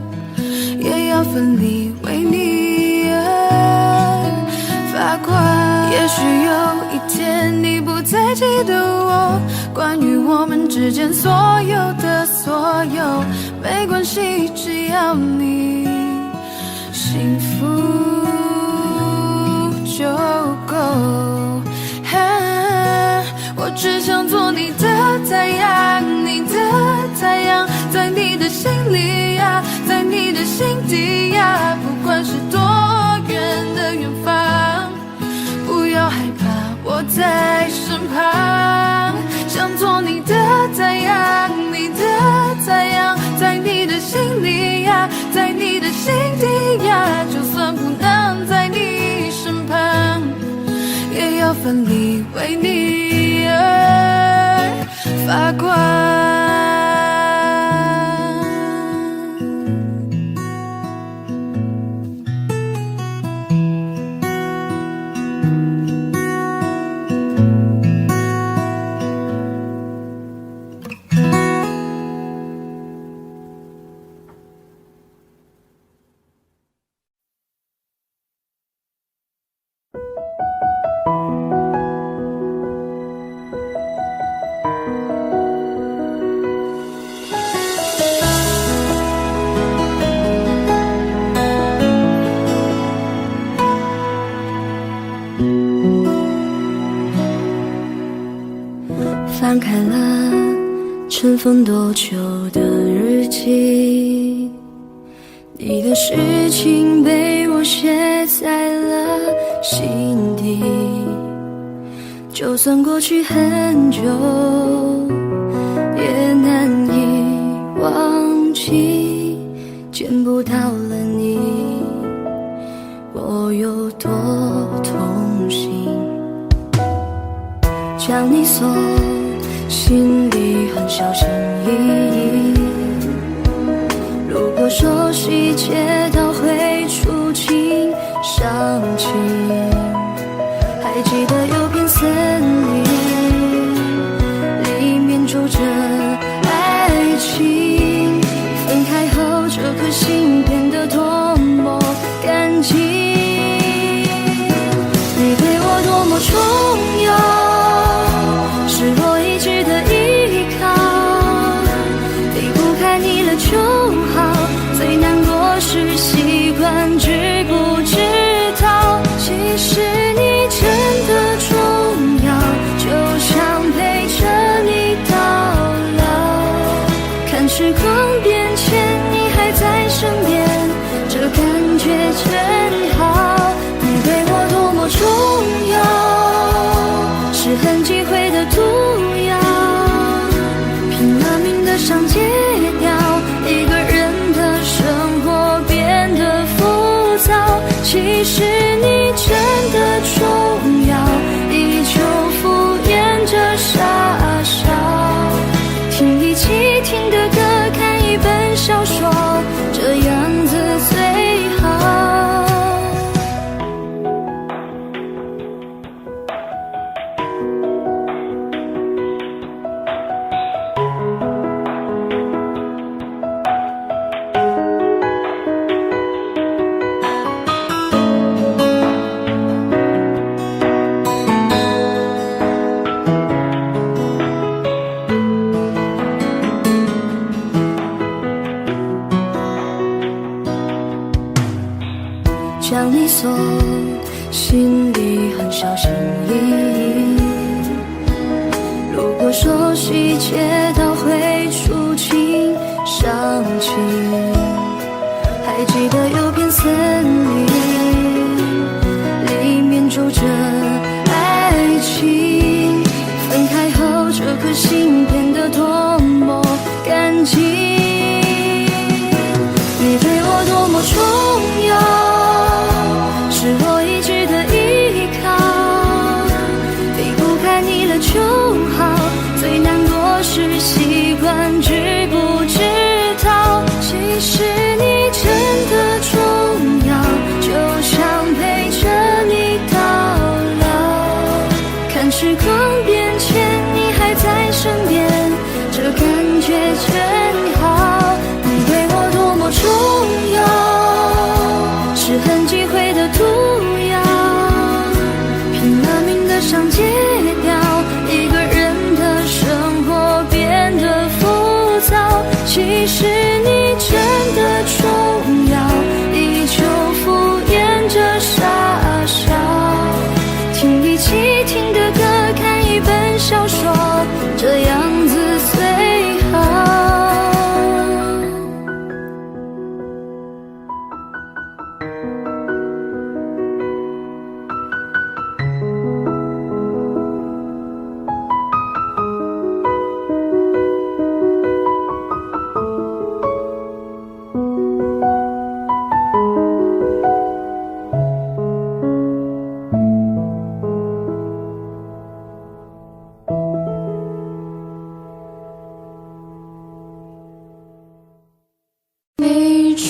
也要奋力为你而发光。也许有一天你不再记得我，关于我们之间所有的所有，没关系，只要你幸福就够。我只想做你的太阳，你的太阳，在你的心里呀，在你的心底呀，不管是多远的远方，不要害怕，我在身旁。想做你的太阳，你的太阳，在你的心里呀，在你的心底呀，就算不能在你身旁，也要分离，为你而发光。翻开了尘封多久的日记，你的事情被我写在了心底，就算过去很久也难以忘记，见不到了你我有多痛心，将你锁心里很小心翼翼，如果说细节都会触景伤情，还记得有片森林里面住着爱情，分开后这颗心变得多么干净，你对我多么重要，是我一直的依靠，离不开你了就好，最难过是习惯知不知道，其实你真的重要，就想陪着你到老，看时光变迁你还在身边，这感觉真好，你对我多么重要，是很忌讳的毒药，拼了命的想戒掉，一个人的生活变得浮躁，其实你真的重要，依旧敷衍着傻笑，听一起听的歌，看一本小说，这样子最好。将你锁心里很小心翼翼，如果说细节都会触景伤情，还记得有片森林里面住着爱情，分开后这颗心变得多么干净，你对我多么重要，是我一直的依靠，离不开你了就好，最难过是习惯知不知道，其实你真的重要，就想陪着你到老，看时光变迁你还在身边，这感觉真好，你对我多么重要，是很忌讳的毒药，拼了命的想戒掉，一个人的生活变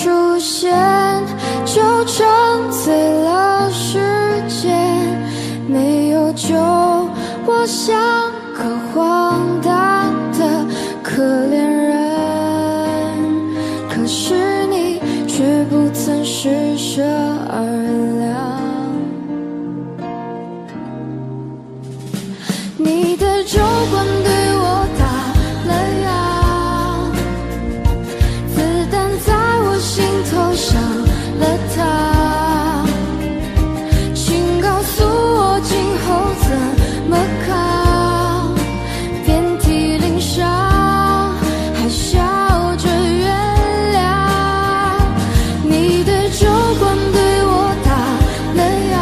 出现就沉醉了时间，没有救，我像个荒诞的可怜人，可是你却不曾施舍二两。你的酒馆对我打了烊，子弹在我心头上了膛，请告诉我今后怎么扛，遍体鳞伤还笑着原谅。你的酒馆对我打了烊，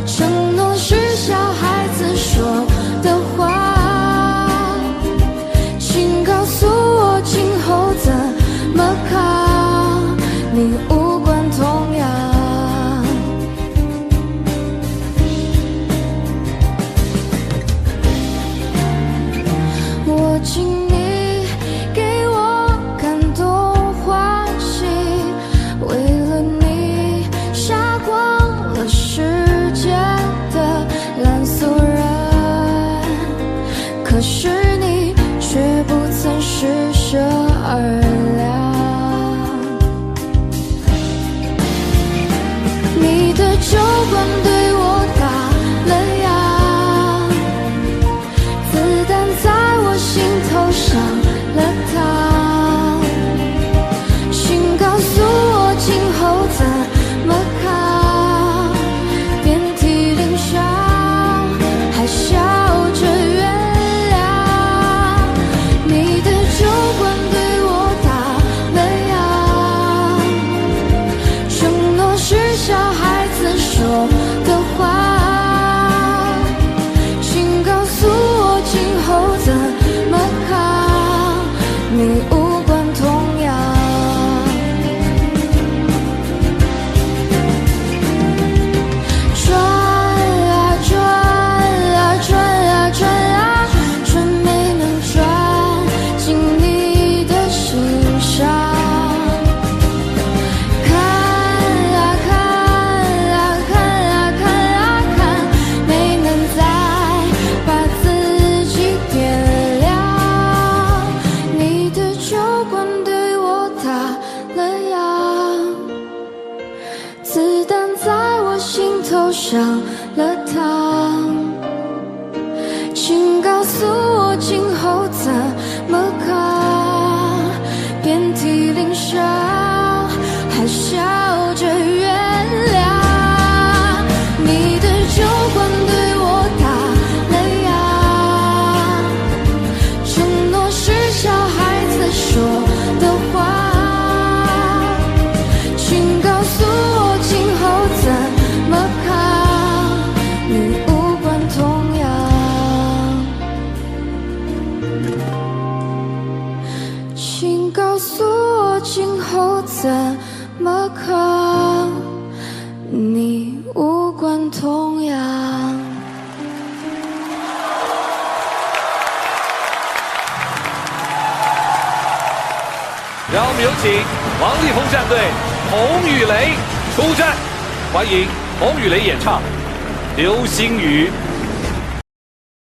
承诺是小孩子说的话，请告诉我今后怎么扛，你无关痛痒。我敬你给我感动欢喜，为了你杀光了世界的烂俗人，可是你却不曾施舍二两。你的酒馆对我打了烊，子弹在我心头上了膛，请告诉我今后怎么扛，遍体鳞伤还笑着原谅。你的酒馆对我打了烊，承诺是小孩子说的话，请告诉我今后怎么扛，你无关痛痒。转啊转啊转啊转啊，却没能转进你的心上。看啊看啊看啊看啊看，没能再把自己点亮。你的酒馆对我打了烊，子弹在我心头上了膛，请告诉我今后怎么扛，遍体鳞伤还笑着原谅。你的酒馆对我打了烊，承诺是小孩子说的话，请告诉我今后怎么扛，你无关痛痒。请告诉我今后怎么扛，你无关痛痒。让我们有请王力宏战队洪雨雷出战，欢迎洪雨雷演唱《流星雨》。